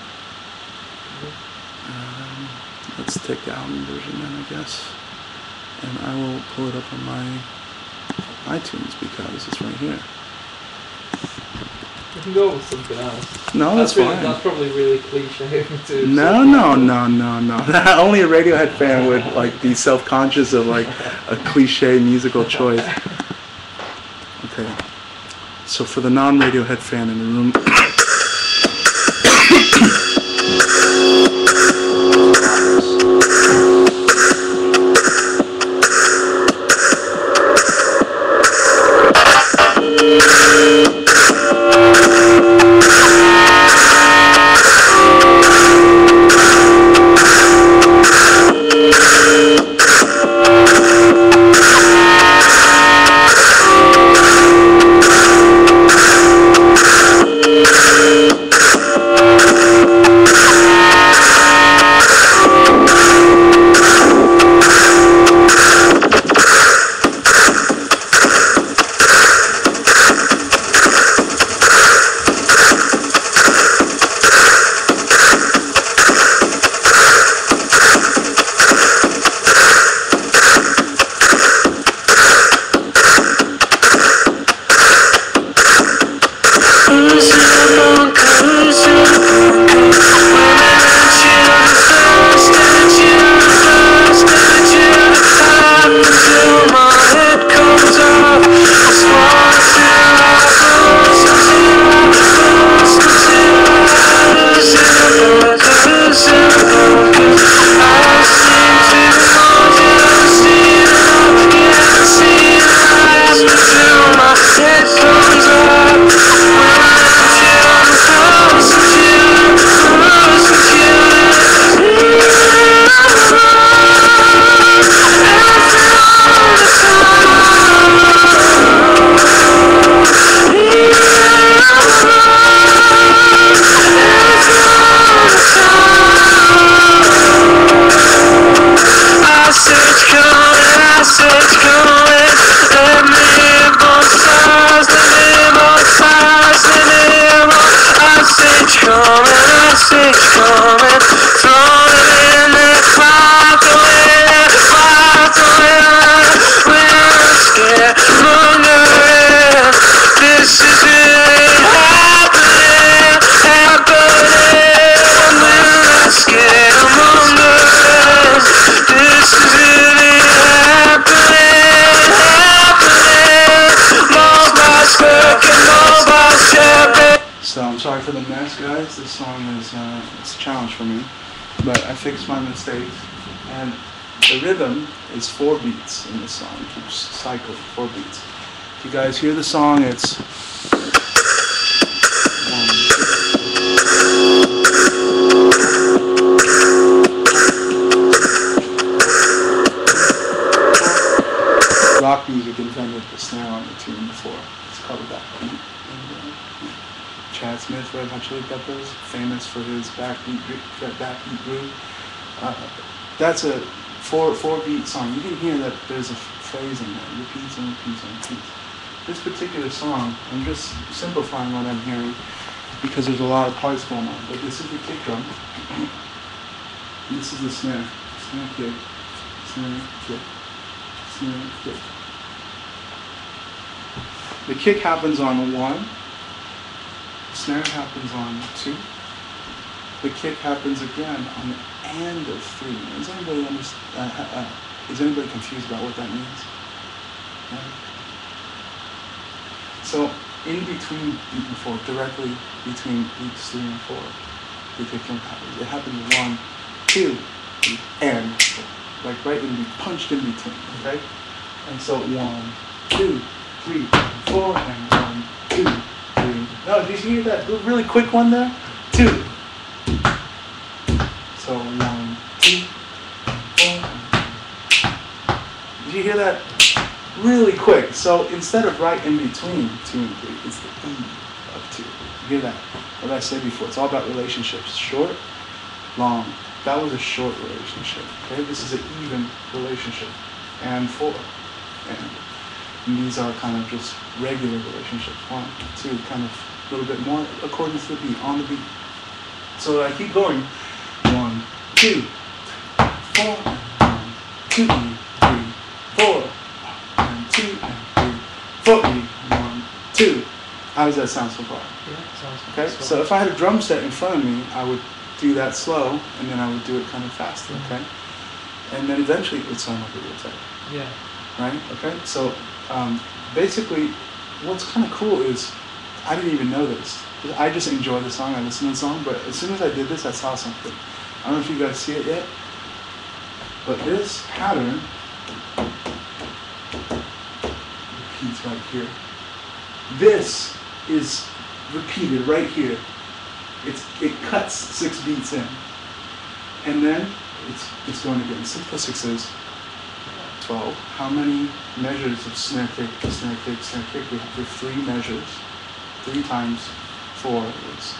Let's take the album version then, I guess. And I will pull it up on my iTunes because it's right here. We can go with something else. No, that's really, fine. that's probably really cliche of me to No. Only a Radiohead fan would like be self-conscious of like a cliche musical choice. Okay. So for the non-Radiohead fan in the room. So I'm sorry for the mess, guys. This song is it's a challenge for me, but I fixed my mistakes. And the rhythm is 4 beats in this song. It keeps cycling, 4 beats. If you guys hear the song, it's 1, 2. Rock music invented the snare on the tune before. It's called a backbeat. Chad Smith, Red Hot Chili Peppers, famous for his backbeat groove. That's a 4-beat song. You can hear that there's a phrase in there, repeats and repeats and repeats. This particular song, I'm just simplifying what I'm hearing because there's a lot of parts going on. But this is the kick drum. This is the snare. Snare kick. Snare kick. Snare kick. The kick happens on 1. Snare happens on 2. The kick happens again on the end of 3. Is anybody confused about what that means? Yeah. So in between beat and 4, directly between beats 3 and 4, the kick drum happens. It happens 1, 2, and 4. Like right in, punched in between. Okay. And so 1, 2, 3, 4, and 1, 2, 3. No, did you hear that really quick one there? 2. So 1, 2, 4. Did you hear that? Really quick. So instead of right in between 2 and 3, it's the E of 2. You hear that? What I said before, it's all about relationships. Short, long. That was a short relationship. Okay, this is an even relationship. And 4. And these are kind of just regular relationships. 1, 2, kind of a little bit more according to the beat, on the beat. So I keep going. 1, 2, 4, 1, 2, 3, 4, 1, 2, 3, 4, 1, 2, How does that sound so far? Yeah, sounds Okay, so if I had a drum set in front of me, I would do that slow, and then I would do it kind of faster, okay? And then eventually it would sound like a real tape, Yeah. right? Okay, so basically what's kind of cool is I didn't even know this. I just enjoy the song, I listen to the song, but as soon as I did this, I saw something. I don't know if you guys see it yet, but this pattern repeats right here. This is repeated right here. It cuts 6 beats in. And then it's going again. 6 plus 6 is 12. How many measures of snare kick, snare kick, snare kick? We have 3 measures. 3 times 4 is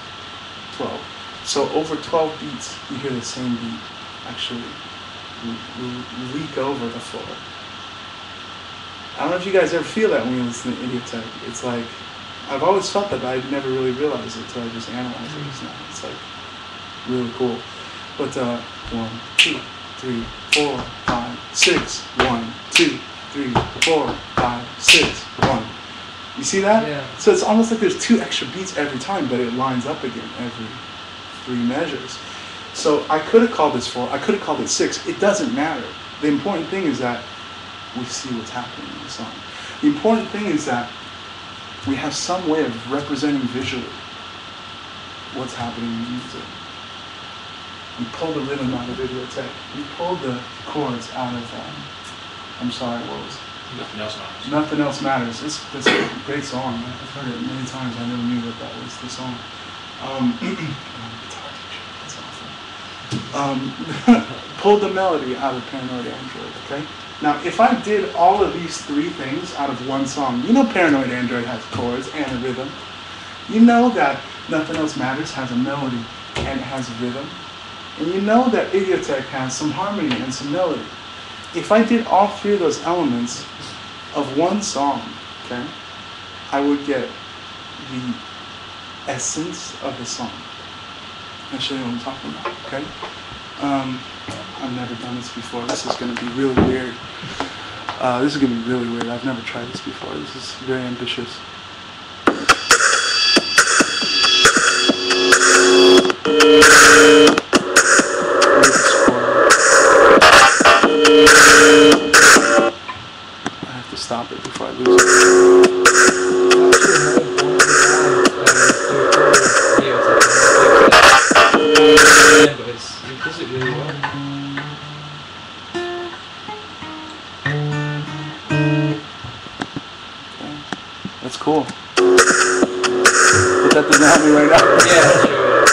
12. So over 12 beats, you hear the same beat actually leak over the floor. I don't know if you guys ever feel that when you listen to Idiotech. It's like, I've always felt that, but I never really realized it until I just analyzed it just now. It's like really cool. But 1, 2, 3, 4, 5, 6. 1, 2, 3, 4, 5, 6. 1. You see that? Yeah. So it's almost like there's 2 extra beats every time, but it lines up again every 3 measures. So I could have called this 4. I could have called it 6. It doesn't matter. The important thing is that we see what's happening in the song. The important thing is that we have some way of representing visually what's happening in the music. We pull the rhythm out of Videotape. We pull the chords out of, I'm sorry, what was it? Nothing else matters. Nothing Else Matters. It's a great song. I've heard it many times. I never knew that that was the song. Guitar teacher, that's awesome. Pull the melody out of Paranoid Android, okay? Now, if I did all of these 3 things out of one song, you know Paranoid Android has chords and a rhythm. You know that Nothing Else Matters has a melody and it has a rhythm. And you know that Idiotech has some harmony and some melody. If I did all 3 of those elements of one song, okay, I would get the essence of the song. I'll show you what I'm talking about, okay? I've never done this before. This is going to be really weird. This is going to be really weird. I've never tried this before. This is very ambitious. I have to stop it before I lose it. He does it really well. Okay. That's cool. But that doesn't help me right now. Yeah, sure.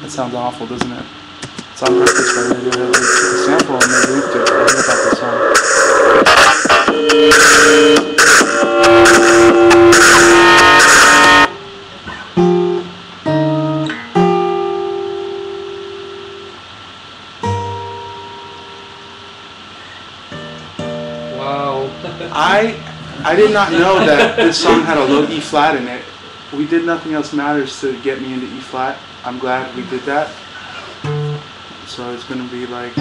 That sounds awful, doesn't it? It's on purpose, right? They did a sample and they looped it. I heard about this song. Wow. I did not know that this song had a low E flat in it. We did Nothing Else Matters to get me into E flat. I'm glad we did that. So it's gonna be like.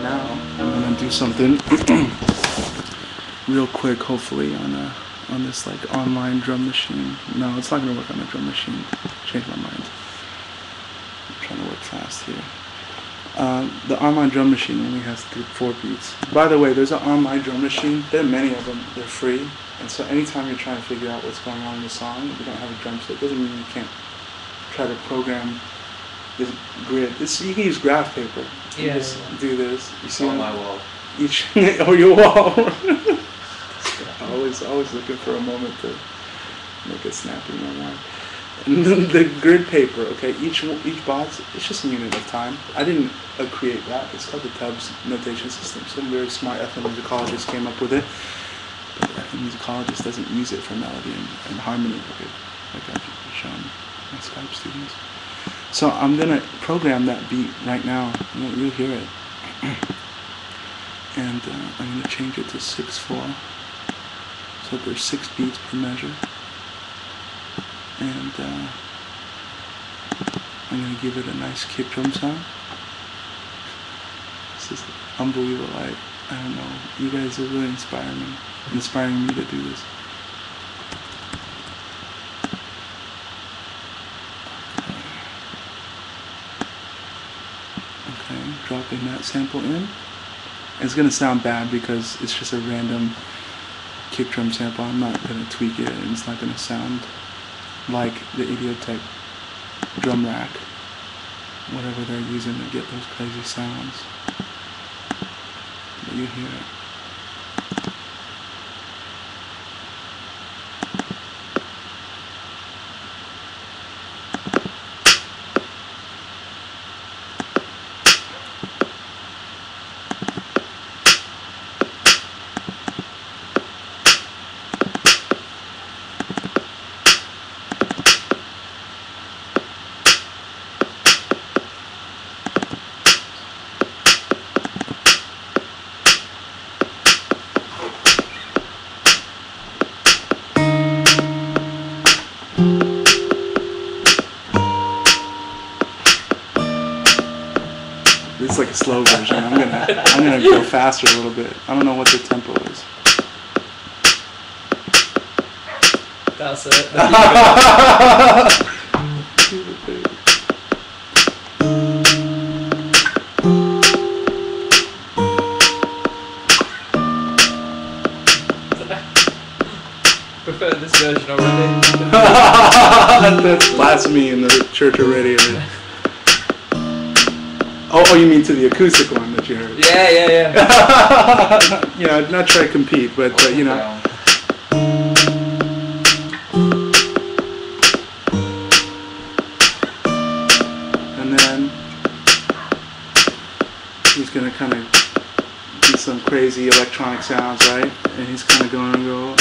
Now I'm gonna do something real quick, hopefully on this like online drum machine. No, it's not gonna work on a drum machine. Change my mind. I'm trying to work fast here. The online drum machine only has 4 beats. By the way, there's an online drum machine. There are many of them. They're free. And so anytime you're trying to figure out what's going on in the song, you don't have a drum set. It doesn't mean you can't try to program this grid. You can use graph paper. You just do this. You see on my wall. Oh, your wall. always looking for a moment to make it snappy in my mind. And the grid paper, okay, each box, it's just a unit of time. I didn't create that. It's called the Tubbs notation system. Some very smart ethnomusicologist came up with it. But the ethnomusicologist doesn't use it for melody and harmony, like I've shown my Skype students. So I'm going to program that beat right now. You'll hear it. And I'm going to change it to 6/4. So there's 6 beats per measure. And I'm going to give it a nice kick drum sound. This is unbelievable. I don't know. You guys are really inspiring me to do this. Okay, dropping that sample in. It's going to sound bad because it's just a random kick drum sample. I'm not going to tweak it, and it's not going to sound like the Idiotech drum rack, whatever they're using to get those crazy sounds. But you hear it. This is like a slow version. I'm gonna go faster a little bit. I don't know what the tempo is. That's it. Prefer this version already. That's blasphemy in the church already. Oh, you mean to the acoustic one that you heard? Yeah. You know, not try to compete, but you know. And then he's gonna kind of do some crazy electronic sounds, right? And he's kind of going to go.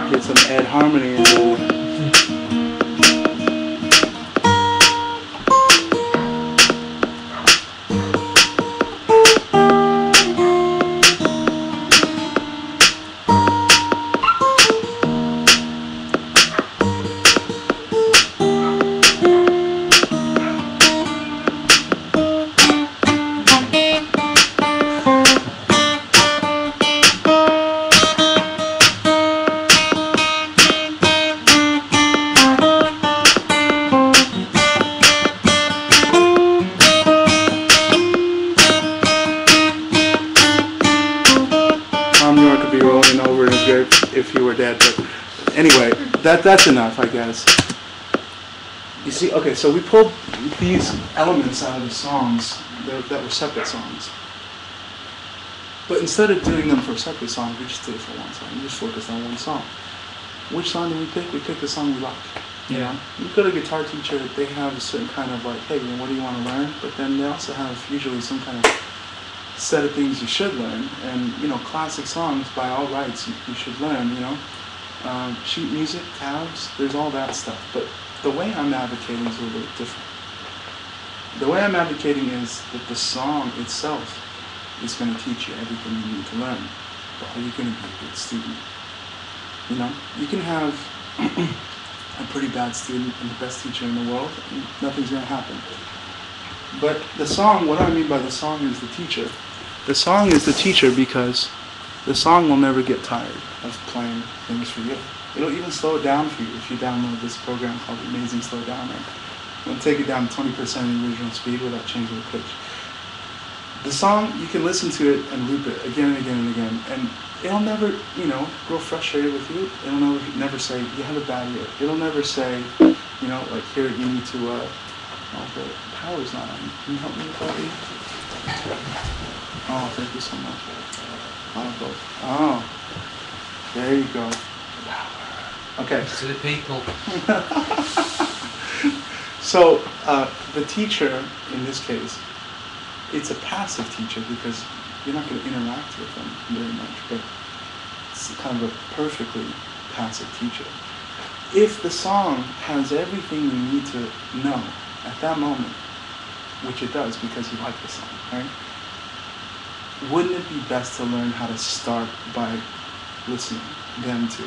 Get some add harmony in there. Could be rolling over in his grave if he were dead, but anyway, that's enough, I guess. You see, okay, so we pulled these elements out of the songs that were separate songs. But instead of doing them for separate songs, we just did it for one song. We just focused on one song. Which song did we pick? We picked the song we like. You know, you go to a guitar teacher, they have a certain kind of like, hey, what do you want to learn? But then they also have usually some kind of set of things you should learn. And, you know, classic songs, by all rights, you should learn, you know. Sheet music, tabs, there's all that stuff. But the way I'm advocating is a little bit different. The way I'm advocating is that the song itself is going to teach you everything you need to learn. But are you going to be a good student? You know, you can have a pretty bad student and the best teacher in the world, and nothing's going to happen. But the song, what I mean by the song is the teacher. The song is the teacher because the song will never get tired of playing things for you. It'll even slow it down for you if you download this program called Amazing Slow Downer. It'll take it down 20% of the original speed without changing the pitch. The song, you can listen to it and loop it again and again and again, and it'll never, you know, grow frustrated with you. It'll never say, you have a bad ear. It'll never say, you know, like, here, you need to, oh, the power's not on. Can you help me with that, Lee? Oh, thank you so much. Powerful. Oh, there you go. Okay. To the people. So the teacher, in this case, it's a passive teacher because you're not going to interact with them very much, but it's kind of a perfectly passive teacher. If the song has everything you need to know at that moment, which it does because you like the song, right? Wouldn't it be best to learn how to start by listening than to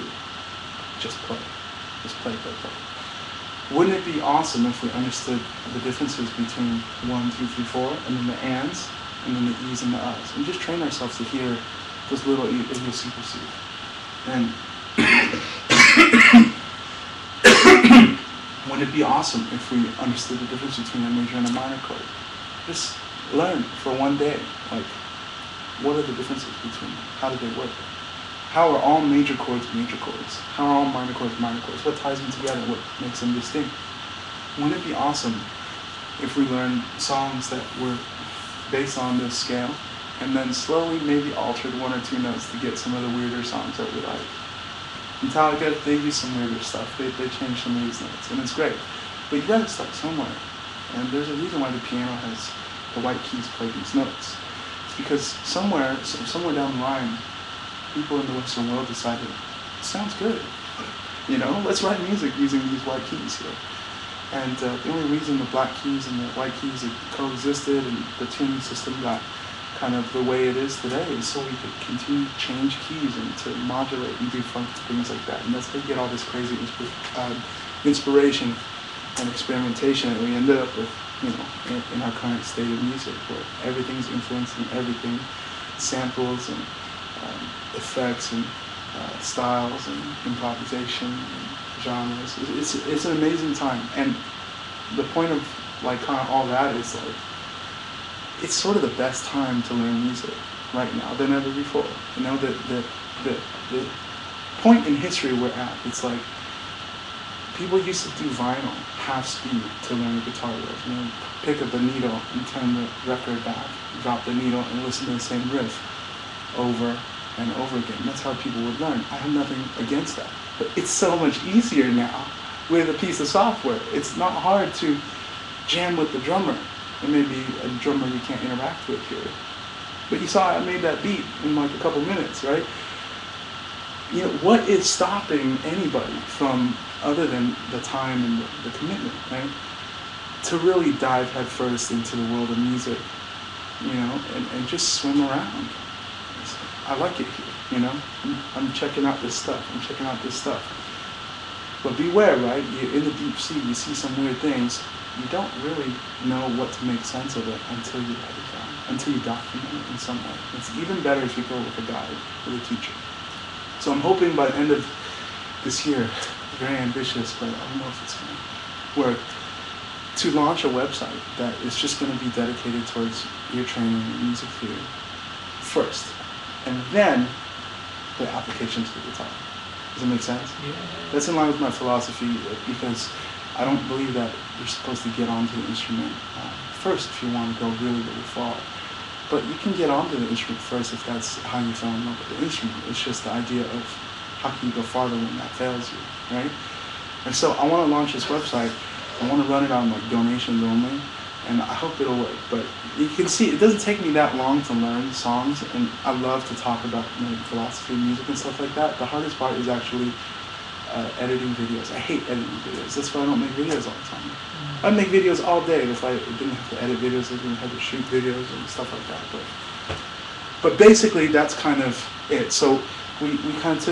just play? Just play, play, play. Wouldn't it be awesome if we understood the differences between 1, 2, 3, 4, and then the ands, and then the e's and the uhs, and just train ourselves to hear those little idiosyncrasies. And wouldn't it be awesome if we understood the difference between a major and a minor chord? Just learn for one day, like, what are the differences between them? How do they work? How are all major chords major chords? How are all minor chords minor chords? What ties them together? What makes them distinct? Wouldn't it be awesome if we learned songs that were based on this scale and then slowly maybe altered 1 or 2 notes to get some of the weirder songs that we like? Metallica, they use some weirder stuff. They change some of these notes, and it's great. But you gotta start somewhere. And there's a reason why the piano has the white keys play these notes. It's because somewhere down the line, people in the Western world decided, it sounds good. You know, let's write music using these white keys here. And the only reason the black keys and the white keys coexisted and the tuning system got kind of the way it is today is so we could continue to change keys and to modulate and do fun things like that. And that's how you get all this crazy inspiration and experimentation that we ended up with, you know, in our current state of music, where everything's influencing everything, samples and effects and styles and improvisation and genres. It's an amazing time, and the point of like kind of all that is like it's sort of the best time to learn music right now than ever before. You know, the point in history we're at, it's like people used to do vinyl half speed to learn a guitar riff. You know, pick up the needle and turn the record back, drop the needle and listen to the same riff over and over again. That's how people would learn. I have nothing against that. But it's so much easier now with a piece of software. It's not hard to jam with the drummer, and maybe a drummer you can't interact with here. But you saw I made that beat in like a couple minutes, right? You know, what is stopping anybody from, other than the time and the commitment, right? To really dive headfirst into the world of music, you know, and just swim around. I like it here, you know? I'm checking out this stuff, But beware, right? You're in the deep sea, you see some weird things. You don't really know what to make sense of it until you write it down, until you document it in some way. It's even better if you go with a guide, with a teacher. So I'm hoping by the end of this year, very ambitious, but I don't know if it's going to work, to launch a website that is just going to be dedicated towards ear training and music theory first. And then the application to the guitar. Does that make sense? Yeah. That's in line with my philosophy, because I don't believe that you're supposed to get onto the instrument first if you want to go really, really far. But you can get onto the instrument first if that's how you fell in love with the instrument. It's just the idea of how can you go farther when that fails you, right? And so I want to launch this website. I want to run it on like donations only, and I hope it'll work. But you can see it doesn't take me that long to learn songs, and I love to talk about philosophy of music and stuff like that. The hardest part is actually editing videos. I hate editing videos. That's why I don't make videos all the time. I'd make videos all day if I didn't have to edit videos, I didn't have to shoot videos and stuff like that. But basically, that's kind of it. So we kind of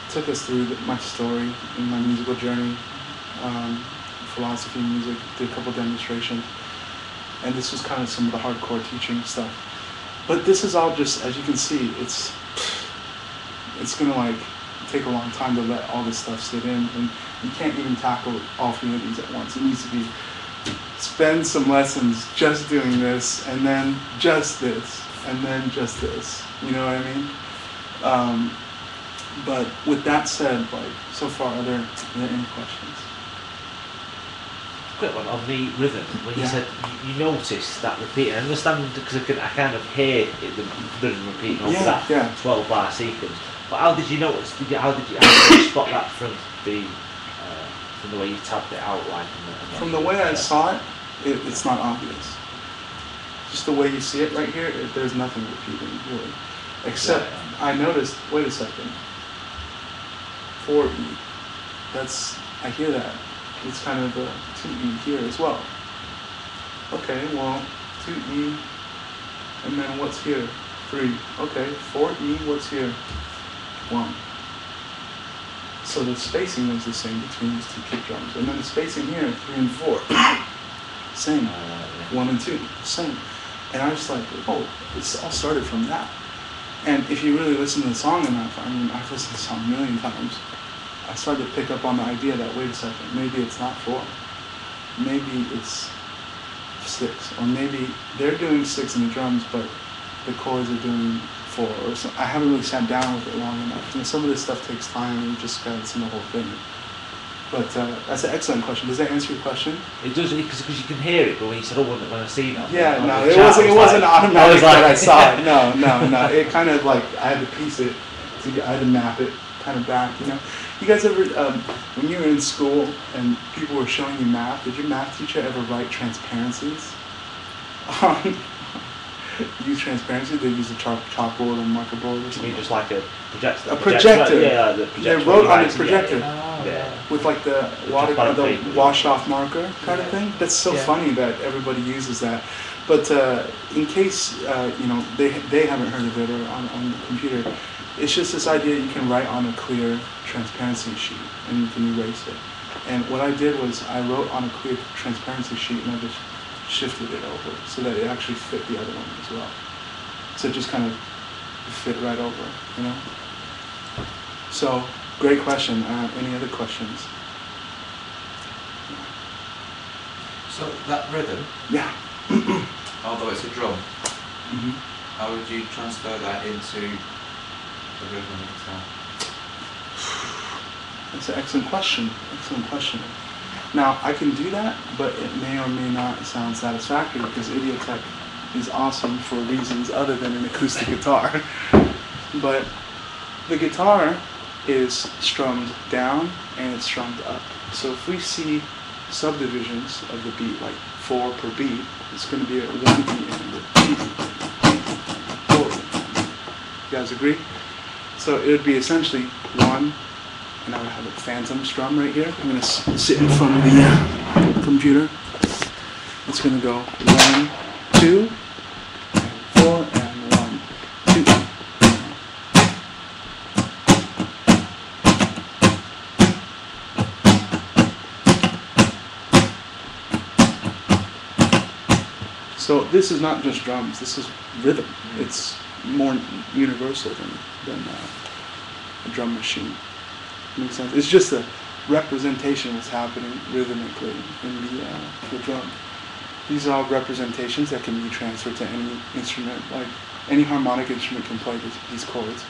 took us through my story and my musical journey, philosophy of music, did a couple demonstrations. And this was kind of some of the hardcore teaching stuff. But this is all just, as you can see, it's gonna like take a long time to let all this stuff sit in, and you can't even tackle all 3 of these at once. It needs to be, spend some lessons just doing this, and then just this, and then just this. You know what I mean? But with that said, like, so far, are there any questions? quick one on the rhythm. When you said you noticed that repeat, I understand because I kind of hear it, the rhythm repeating over that 12 bar sequence. But how did you notice? How did you spot that from the way you tabbed it out, like? From the way I saw it, it's not obvious. Just the way you see it right here, there's nothing repeating really, except I noticed. Wait a second. 4E. I hear that. It's kind of a 2E here as well. Okay, well, 2E, and then what's here? 3. Okay, 4E, what's here? 1. So the spacing was the same between these two kick drums. And then the spacing here, 3 and 4. Same. 1 and 2, same. And I was like, oh, it's all started from that. And if you really listen to the song enough, I mean, I've listened to the song a million times, I started to pick up on the idea that, wait a second, maybe it's not 4. Maybe it's 6. Or maybe they're doing 6 in the drums, but the chords are doing 4. Or so. I haven't really sat down with it long enough. You know, some of this stuff takes time, and you just gotta listen to the whole thing. But that's an excellent question. Does that answer your question? It does, because you can hear it, but when you said, oh, when I see that. Yeah, no, it wasn't automatic that I saw it. No. It kind of like, I had to piece it, I had to map it kind of back, you know. You guys ever, when you were in school and people were showing you math, did your math teacher ever write transparencies? Use transparency? They use a chalkboard or marker board or something? You mean just like a projector? A projector. Yeah, the projector. They wrote on a projector. Yeah. With like the water, the wash-off marker kind of thing. That's so funny that everybody uses that. But in case you know they haven't heard of it or on the computer, it's just this idea you can write on a clear transparency sheet and you can erase it. And what I did was I wrote on a clear transparency sheet and I just shifted it over so that it actually fit the other one as well. So it just kind of fit right over, you know. So great question. Any other questions? So that rhythm, although it's a drum, how would you transfer that into the rhythm of the guitar? That's an excellent question. Excellent question. Now I can do that, but it may or may not sound satisfactory because Idiotech is awesome for reasons other than an acoustic guitar. But the guitar is strummed down and it's strummed up. So if we see subdivisions of the beat, like 4 per beat, it's going to be a 1 beat and a 2 4. You guys agree? So it would be essentially 1, and I would have a phantom strum right here. I'm going to sit in front of the computer. It's going to go 1, 2, and 4, and 1, 2. So this is not just drums, this is rhythm. It's more universal than a drum machine. Makes sense? It's just a representation of what's happening rhythmically in the drum. These are all representations that can be transferred to any instrument, like any harmonic instrument can play these chords.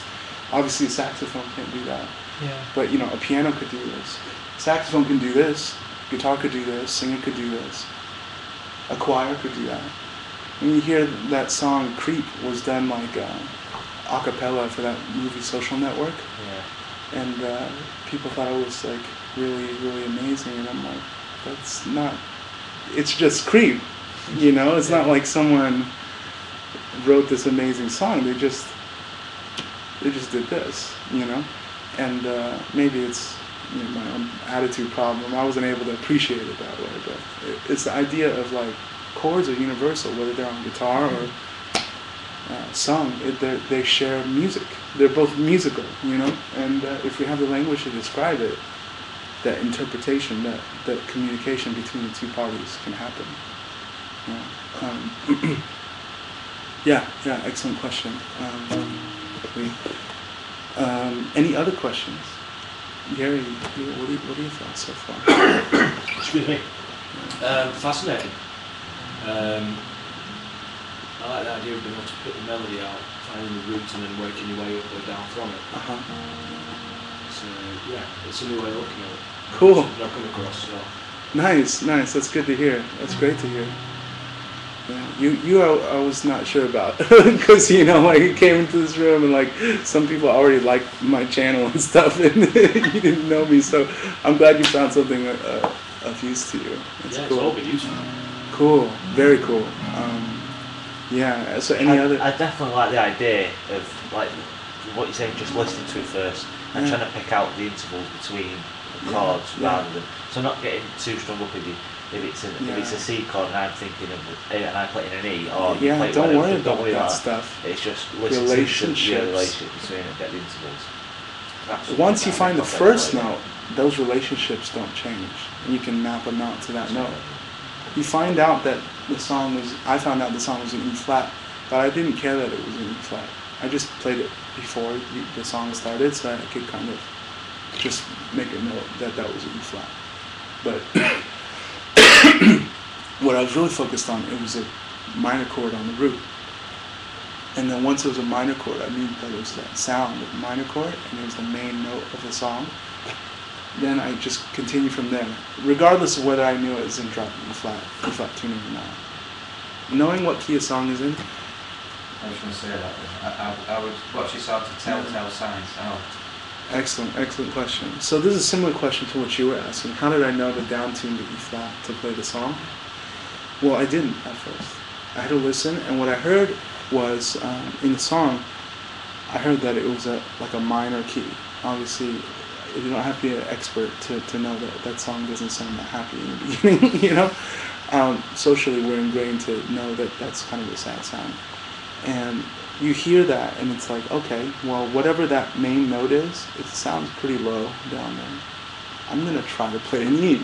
Obviously a saxophone can't do that. Yeah. But you know, a piano could do this. Saxophone can do this, guitar could do this, singer could do this. A choir could do that. When you hear that song Creep was done like a cappella for that movie Social Network. Yeah. And people thought it was like really, really amazing, and I'm like, that's not, it's just Creep, you know? It's not like someone wrote this amazing song, they just did this, you know? And maybe it's, you know, my own attitude problem. I wasn't able to appreciate it that way, but it's the idea of like, chords are universal, whether they're on guitar or sung. They share music. They're both musical, you know. And if we have the language to describe it, that interpretation, that communication between the two parties can happen. Yeah, excellent question. Any other questions? Gary, what are your thoughts so far? Excuse me. Fascinating. I like the idea of being able to put the melody out, finding the root and then working your way up or down from it. So yeah, it's a new way of looking at it. Cool. Something I've come across. So Nice. That's good to hear. That's great to hear. Yeah, I was not sure about, because like you came into this room and like some people already liked my channel and stuff, and you didn't know me, so I'm glad you found something of use to you. That's cool. It's all been useful. Cool, very cool. Yeah. So I definitely like the idea of like what you're saying, just listening to it first and trying to pick out the intervals between the chords rather than not getting too strung up if it's a C chord and I'm thinking of and I'm playing an E or you play don't worry don't about worry that about stuff. It's just listen to the relationship between and get the intervals. Once you find the first note, those relationships don't change. You can map a note to that note. You find out that I found out the song was in E flat, but I didn't care that it was in E flat. I just played it before the song started, so I could kind of just make a note that was in E flat. But what I was really focused on, it was a minor chord on the root. And then once it was a minor chord, I knew that it was that sound of the minor chord, and it was the main note of the song. Then I just continued from there, regardless of whether I knew it was in drop E flat tuning or not. Knowing what key a song is in. I was going to say that. I would watch yourself to telltale signs. Oh. Excellent question. So this is a similar question to what you were asking. How did I know to down-tune to E flat to play the song? Well, I didn't at first. I had to listen, and what I heard was in the song, I heard that it was like a minor key. Obviously, you don't have to be an expert to know that song doesn't sound that happy in the beginning. Socially, we're ingrained to know that that's kind of a sad sound. And you hear that, and it's like, okay, well, whatever that main note is, it sounds pretty low down there. I'm going to try to play an E.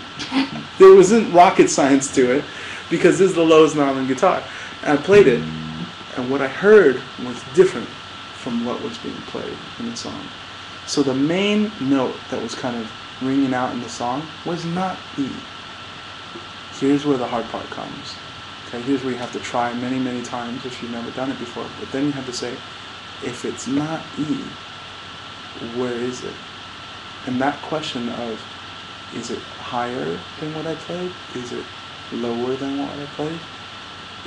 There wasn't rocket science to it, because this is the lowest knob in guitar. And I played it, and what I heard was different from what was being played in the song. So the main note that was kind of ringing out in the song was not E. Here's where the hard part comes. Okay, here's where you have to try many, many times if you've never done it before. But then you have to say, if it's not E, where is it? And that question of, is it higher than what I played? Is it lower than what I played?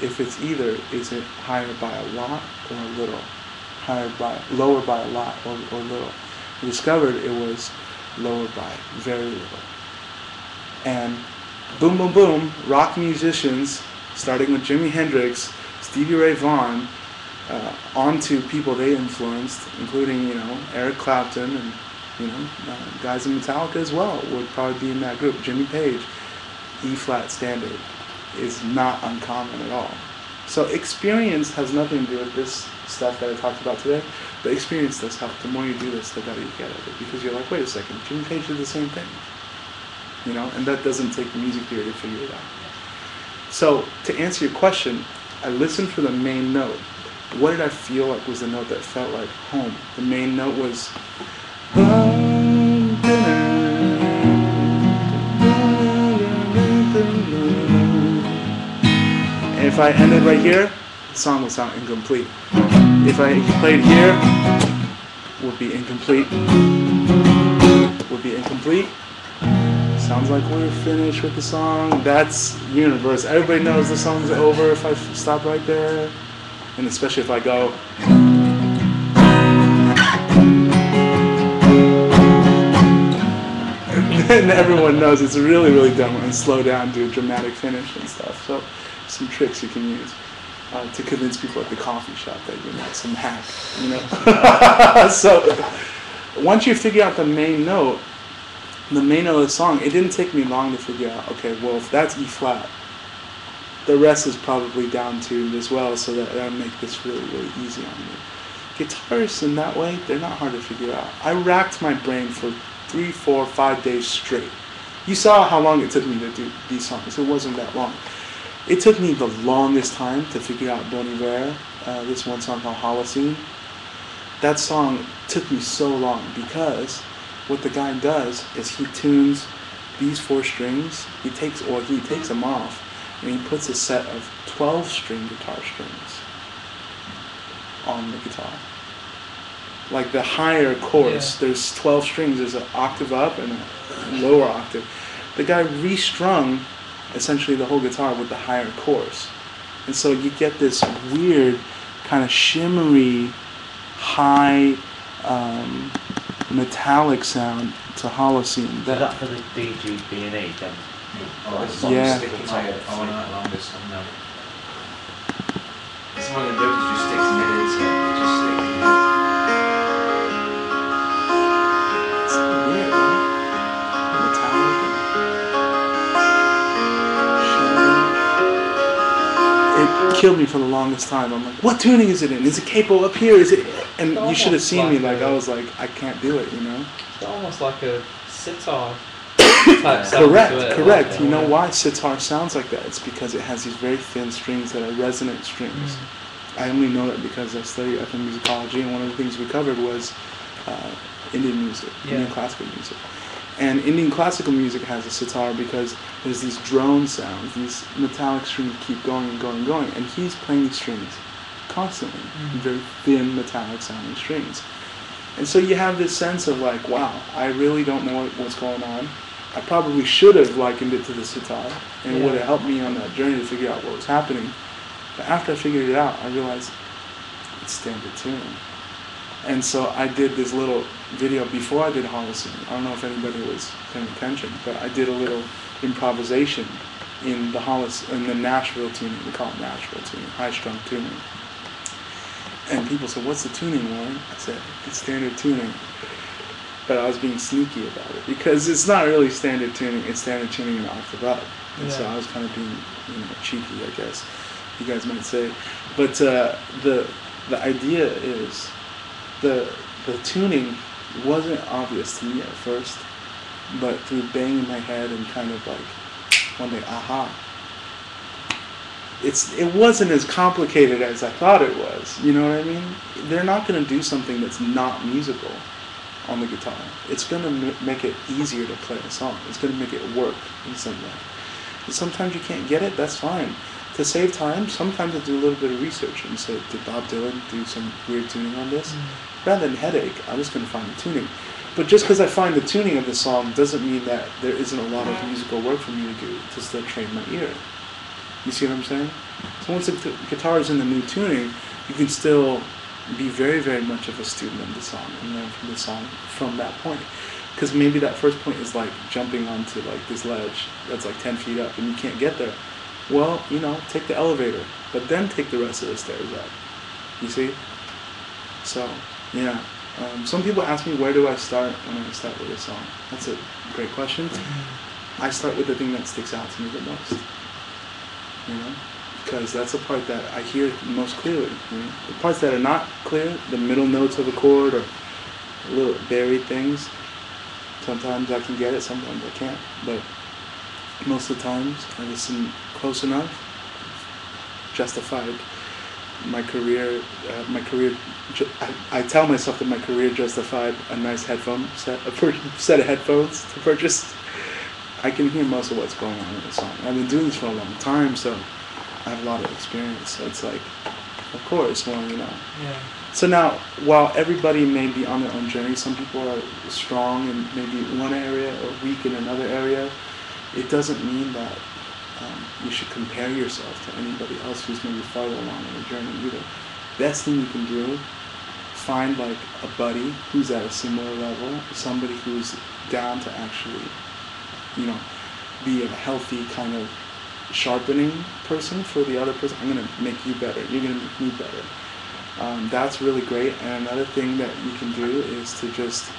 If it's either, is it higher by a lot or a little? Lower by a lot or little? I discovered it was lower by very little. And boom, boom, boom, rock musicians, starting with Jimi Hendrix, Stevie Ray Vaughan, on to people they influenced, including, Eric Clapton and, guys in Metallica as well would probably be in that group. Jimmy Page, E flat standard is not uncommon at all. So experience has nothing to do with this stuff that I talked about today, but experience does help. The more you do this, the better you get at it, because you're like, wait a second, Jimmy Page did the same thing. And that doesn't take music theory to figure it out. So to answer your question, I listened for the main note. What did I feel like was the note that felt like home? The main note was, and if I ended right here, the song would sound incomplete. If I played here, would be incomplete. Sounds like we're finished with the song. That's universe. Everybody knows the song's over if I stop right there. And especially if I go. And everyone knows it's really, really dumb and slow down, do a dramatic finish and stuff. So some tricks you can use to convince people at the coffee shop that you're not some hack, So once you figure out the main note of the song, it didn't take me long to figure out, okay, well, if that's E flat, the rest is probably down tuned as well, so that'll make this really, really easy on me. Guitarists in that way, they're not hard to figure out. I racked my brain for 3, 4, 5 days straight. You saw how long it took me to do these songs. It wasn't that long. It took me the longest time to figure out Bon Iver, this one song called Holocene. That song took me so long because what the guy does is he tunes these 4 strings, he takes them off, and he puts a set of 12-string guitar strings on the guitar. Like the higher chords, there's 12 strings, there's an octave up and a lower octave. the guy restrung essentially the whole guitar with the higher chorus. And so you get this weird kind of shimmery, high, metallic sound to Holocene. Is that for the DGB&E then? Oh, this Yeah. sticking my phone out longest on now. It's one of the jokes just sticks in it, isn't it? It just sticks in it. It's weird, right? Metallic and shimmery. It killed me for the longest time. I'm like, what tuning is it in? Is it capo up here? Is it? And you should have seen me. Like I was like, I can't do it. You know. It's almost like a sitar type sound Correct, to it. correct. Like, You know why sitar sounds like that? It's because it has these very thin strings that are resonant strings. I only know that because I studied ethnomusicology, and one of the things we covered was Indian music, Indian classical music. And Indian classical music has a sitar because there's these drone sounds, these metallic strings keep going and going and going, and he's playing these strings constantly, very thin metallic sounding strings. And so you have this sense of like, wow, I really don't know what's going on. I probably should have likened it to the sitar, and it would have helped me on that journey to figure out what was happening. But after I figured it out, I realized it's standard tuning. And so I did this little video before I did Holocene. I don't know if anybody was paying attention, but I did a little improvisation in the Nashville tuning. We call it Nashville tuning, high-strung tuning. And people said, "What's the tuning, Warren?" I said, "It's standard tuning." But I was being sneaky about it because it's not really standard tuning. It's standard tuning an octave up. And so I was kind of being, cheeky, I guess you guys might say. But the idea is the tuning wasn't obvious to me at first, but through banging my head and kind of like one day, aha. It wasn't as complicated as I thought it was. You know what I mean? They're not going to do something that's not musical on the guitar. It's going to make it easier to play a song. It's going to make it work in some way. And sometimes you can't get it, that's fine. To save time, sometimes I do a little bit of research and say, did Bob Dylan do some weird tuning on this? Rather than headache, I'm just going to find the tuning. But just because I find the tuning of the song doesn't mean that there isn't a lot of musical work for me to do to still train my ear. You see what I'm saying? So once the guitar is in the new tuning, you can still be very, very much of a student of the song and learn from the song from that point. Because maybe that first point is like jumping onto like this ledge that's like 10 feet up and you can't get there. Well, take the elevator, but then take the rest of the stairs up. You see? So, yeah. Some people ask me, where do I start when I start with a song? That's a great question. I start with the thing that sticks out to me the most. Because that's the part that I hear most clearly. The parts that are not clear, the middle notes of a chord or little buried things, sometimes I can get it, sometimes I can't. But most of the times, I listen close enough, justified. My career, I tell myself that my career justified a nice headphone set, a set of headphones to purchase. I can hear most of what's going on in the song. I've been doing this for a long time, so I have a lot of experience. So it's like, of course, Yeah. So now, while everybody may be on their own journey, some people are strong in maybe one area or weak in another area. It doesn't mean that you should compare yourself to anybody else who's maybe farther along in the journey either. Best thing you can do, find like a buddy who's at a similar level, somebody who's down to actually, be a healthy kind of sharpening person for the other person. I'm going to make you better. You're going to make me better. That's really great. And another thing that you can do is to just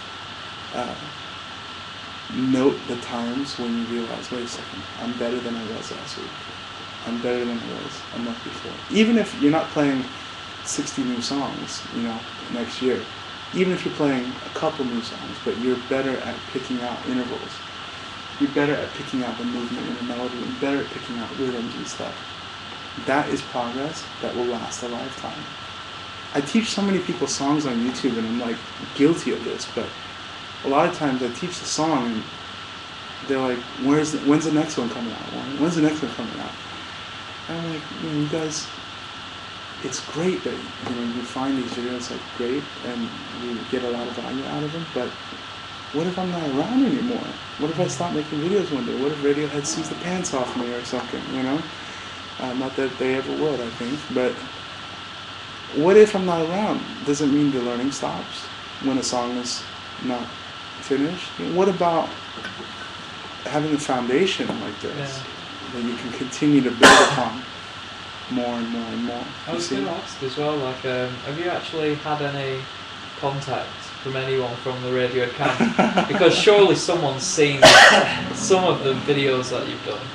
note the times when you realize, wait a second, I'm better than I was last week. I'm better than I was a month before. Even if you're not playing 60 new songs, next year. Even if you're playing a couple new songs, but you're better at picking out intervals. You're better at picking out the movement in the melody and better at picking out rhythms and stuff. That is progress that will last a lifetime. I teach so many people songs on YouTube and I'm like guilty of this, but a lot of times I teach the song and they're like, when's the next one coming out? When's the next one coming out? And I'm like, you guys, it's great that you find these videos like great and you get a lot of value out of them, but what if I'm not around anymore? What if I stop making videos one day? What if Radiohead sees the pants off me or something, you know? Not that they ever would, I think, but what if I'm not around? Does it mean the learning stops when a song is not finished? What about having a foundation like this that you can continue to build upon more and more and more? I was going to ask as well, like, have you actually had any contact from anyone from the Radiohead camp? Because surely someone's seen some of the videos that you've done.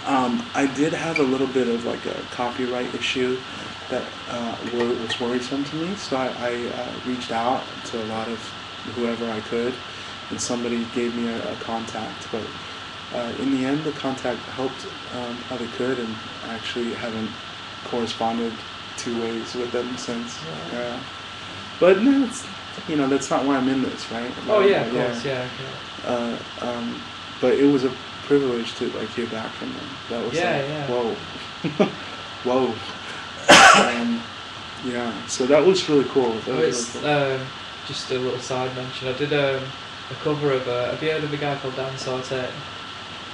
I did have a little bit of like a copyright issue that was worrisome to me, so I reached out to a lot of whoever I could, and somebody gave me a contact, but in the end the contact helped how they could, and I actually haven't corresponded 2 ways with them since. But no, it's, you know, that's not why I'm in this, right? Oh yeah, of course, yeah. But it was a privilege to like hear back from them. That was whoa. Whoa. So that was really cool. Just a little side mention. I did a cover of have you heard of a guy called Dan Sorte?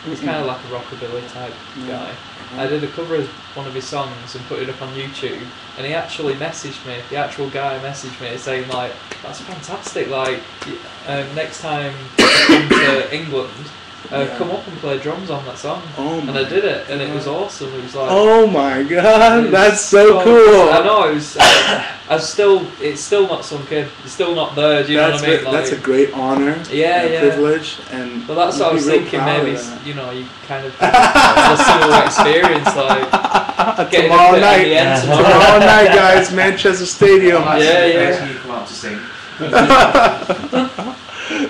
He's kind of like a rockabilly type guy. I did a cover of one of his songs and put it up on YouTube, and he actually messaged me, the actual guy messaged me saying like, that's fantastic, like next time you come to England, come up and play drums on that song. And I did it, and it was awesome. It was like, oh my god, that's so cool. I know, it's still not sunk in. It's still not there. Do you know what I mean? Like, that's a great honor. Privilege, and well, that's what I was thinking. Maybe you know, you kind of have a similar experience, like tomorrow night, guys, Manchester Stadium. You come out to sing.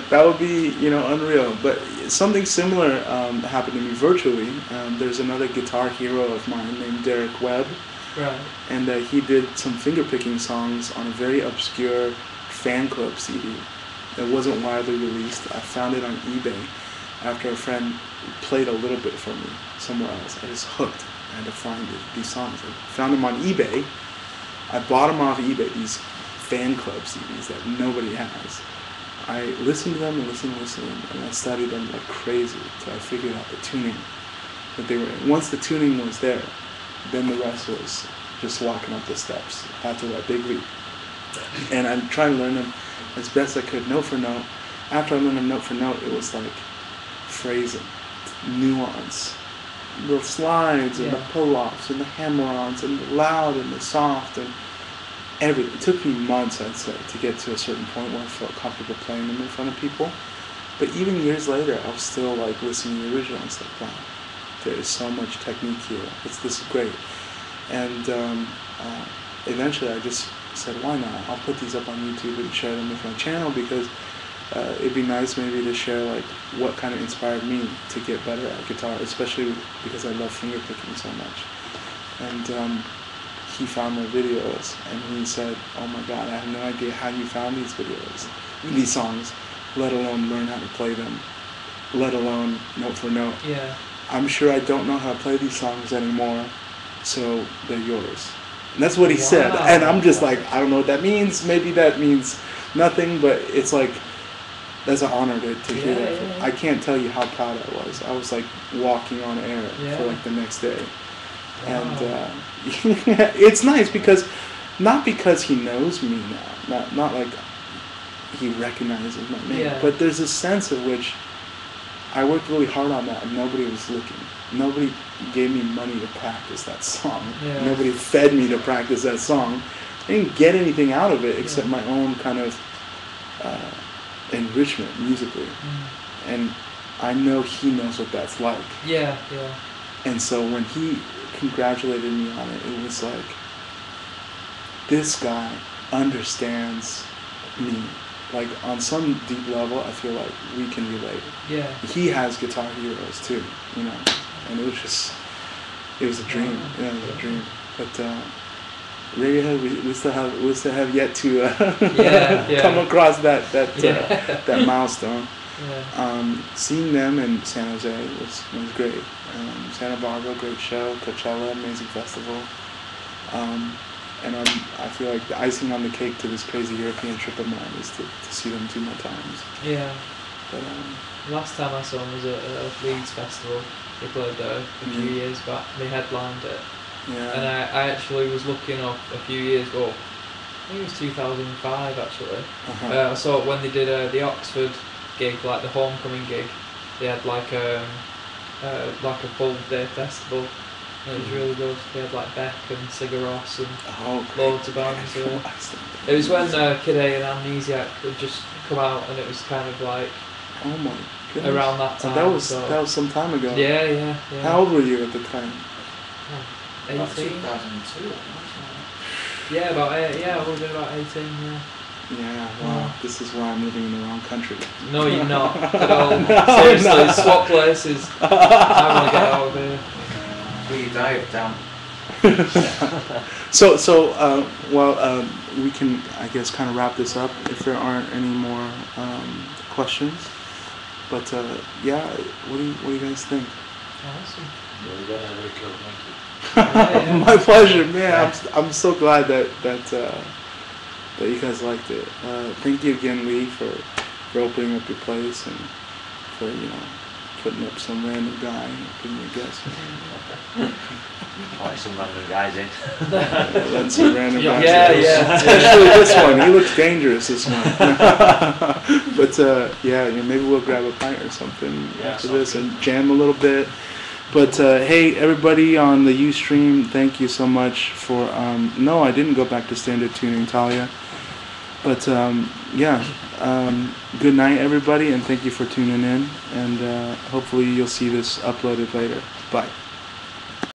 That would be, you know, unreal. But something similar happened to me virtually. There's another guitar hero of mine named Derek Webb. Right. And he did some fingerpicking songs on a very obscure fan club CD. It wasn't widely released. I found it on eBay after a friend played a little bit for me somewhere else. I was hooked. I had to find these songs. I found them on eBay. I bought them off eBay, these fan club CDs that nobody has. I listened to them and listened, and I studied them like crazy until I figured out the tuning that they were in. Once the tuning was there, then the rest was just walking up the steps after that big leap. And I'm trying to learn them as best I could, note for note. After I learned them note for note, it was like phrasing, nuance, the slides and the pull-offs and the hammer-ons and the loud and the soft and everything. It took me months, I'd say, to get to a certain point where I felt comfortable playing them in front of people. But even years later, I was still like listening to the original and it's like, wow, there is so much technique here. This is great. And eventually I just said, why not? I'll put these up on YouTube and share them with my channel, because it'd be nice maybe to share like what kind of inspired me to get better at guitar, especially because I love fingerpicking so much. And he found my videos and he said, oh my god, I have no idea how you found these videos, these songs, let alone learn how to play them, let alone note for note. Yeah. I'm sure I don't know how to play these songs anymore, so they're yours. And that's what he said. And I'm just like, I don't know what that means. Maybe that means nothing, but it's like, that's an honor to hear that. Yeah. I can't tell you how proud I was. I was like walking on air for like the next day. And it's nice because, not because he knows me now, not like he recognizes my name, but there's a sense of which I worked really hard on that and nobody was looking. Nobody gave me money to practice that song. Yeah. Nobody fed me to practice that song. I didn't get anything out of it except my own kind of enrichment musically. And I know he knows what that's like. Yeah. And so when he congratulated me on it, it was like, this guy understands me. Like on some deep level, I feel like we can relate. Yeah. He has guitar heroes too, you know, and it was a dream. Yeah, it was a dream. But Radiohead, we still have yet to come across that milestone. Yeah. Seeing them in San Jose was great. Santa Barbara, great show. Coachella, amazing festival. and I feel like the icing on the cake to this crazy European trip of mine is to see them 2 more times. Yeah. But last time I saw them was at Leeds Festival. They played there a few years back. They headlined it. Yeah. And I actually was looking up a few years ago. I think it was 2005 actually. I saw it when they did the Oxford gig, like the homecoming gig. They had like a full day festival. And it was really good. They had like Beck and Sigur Rós and loads of bands there. It was when Kid A and Amnesiac had just come out, and it was kind of like oh my goodness. Around that time. That was some time ago. Yeah. How old were you at the time? 18. 2002. Yeah, about 8. Yeah, I would have been about 18. Yeah. Yeah, wow. This is why I'm living in the wrong country. No, you're not at all. Seriously, swap places. I want to get out of here. Will you dive down? Well, we can, I guess, kind of wrap this up if there aren't any more questions. But yeah, what do you guys think? Awesome. Very cool, thank you. My pleasure, man. I'm so glad that you guys liked it. Thank you again, Lee, for opening up your place and for putting up some random guy and being a guest. Like some random guys in. Letting some random guys in. Yeah. Especially this one. He looks dangerous, this one. But maybe we'll grab a pint or something after this and jam a little bit. But hey, everybody on the Ustream, thank you so much for. No, I didn't go back to standard tuning, Talia. But good night, everybody, and thank you for tuning in. And hopefully you'll see this uploaded later. Bye.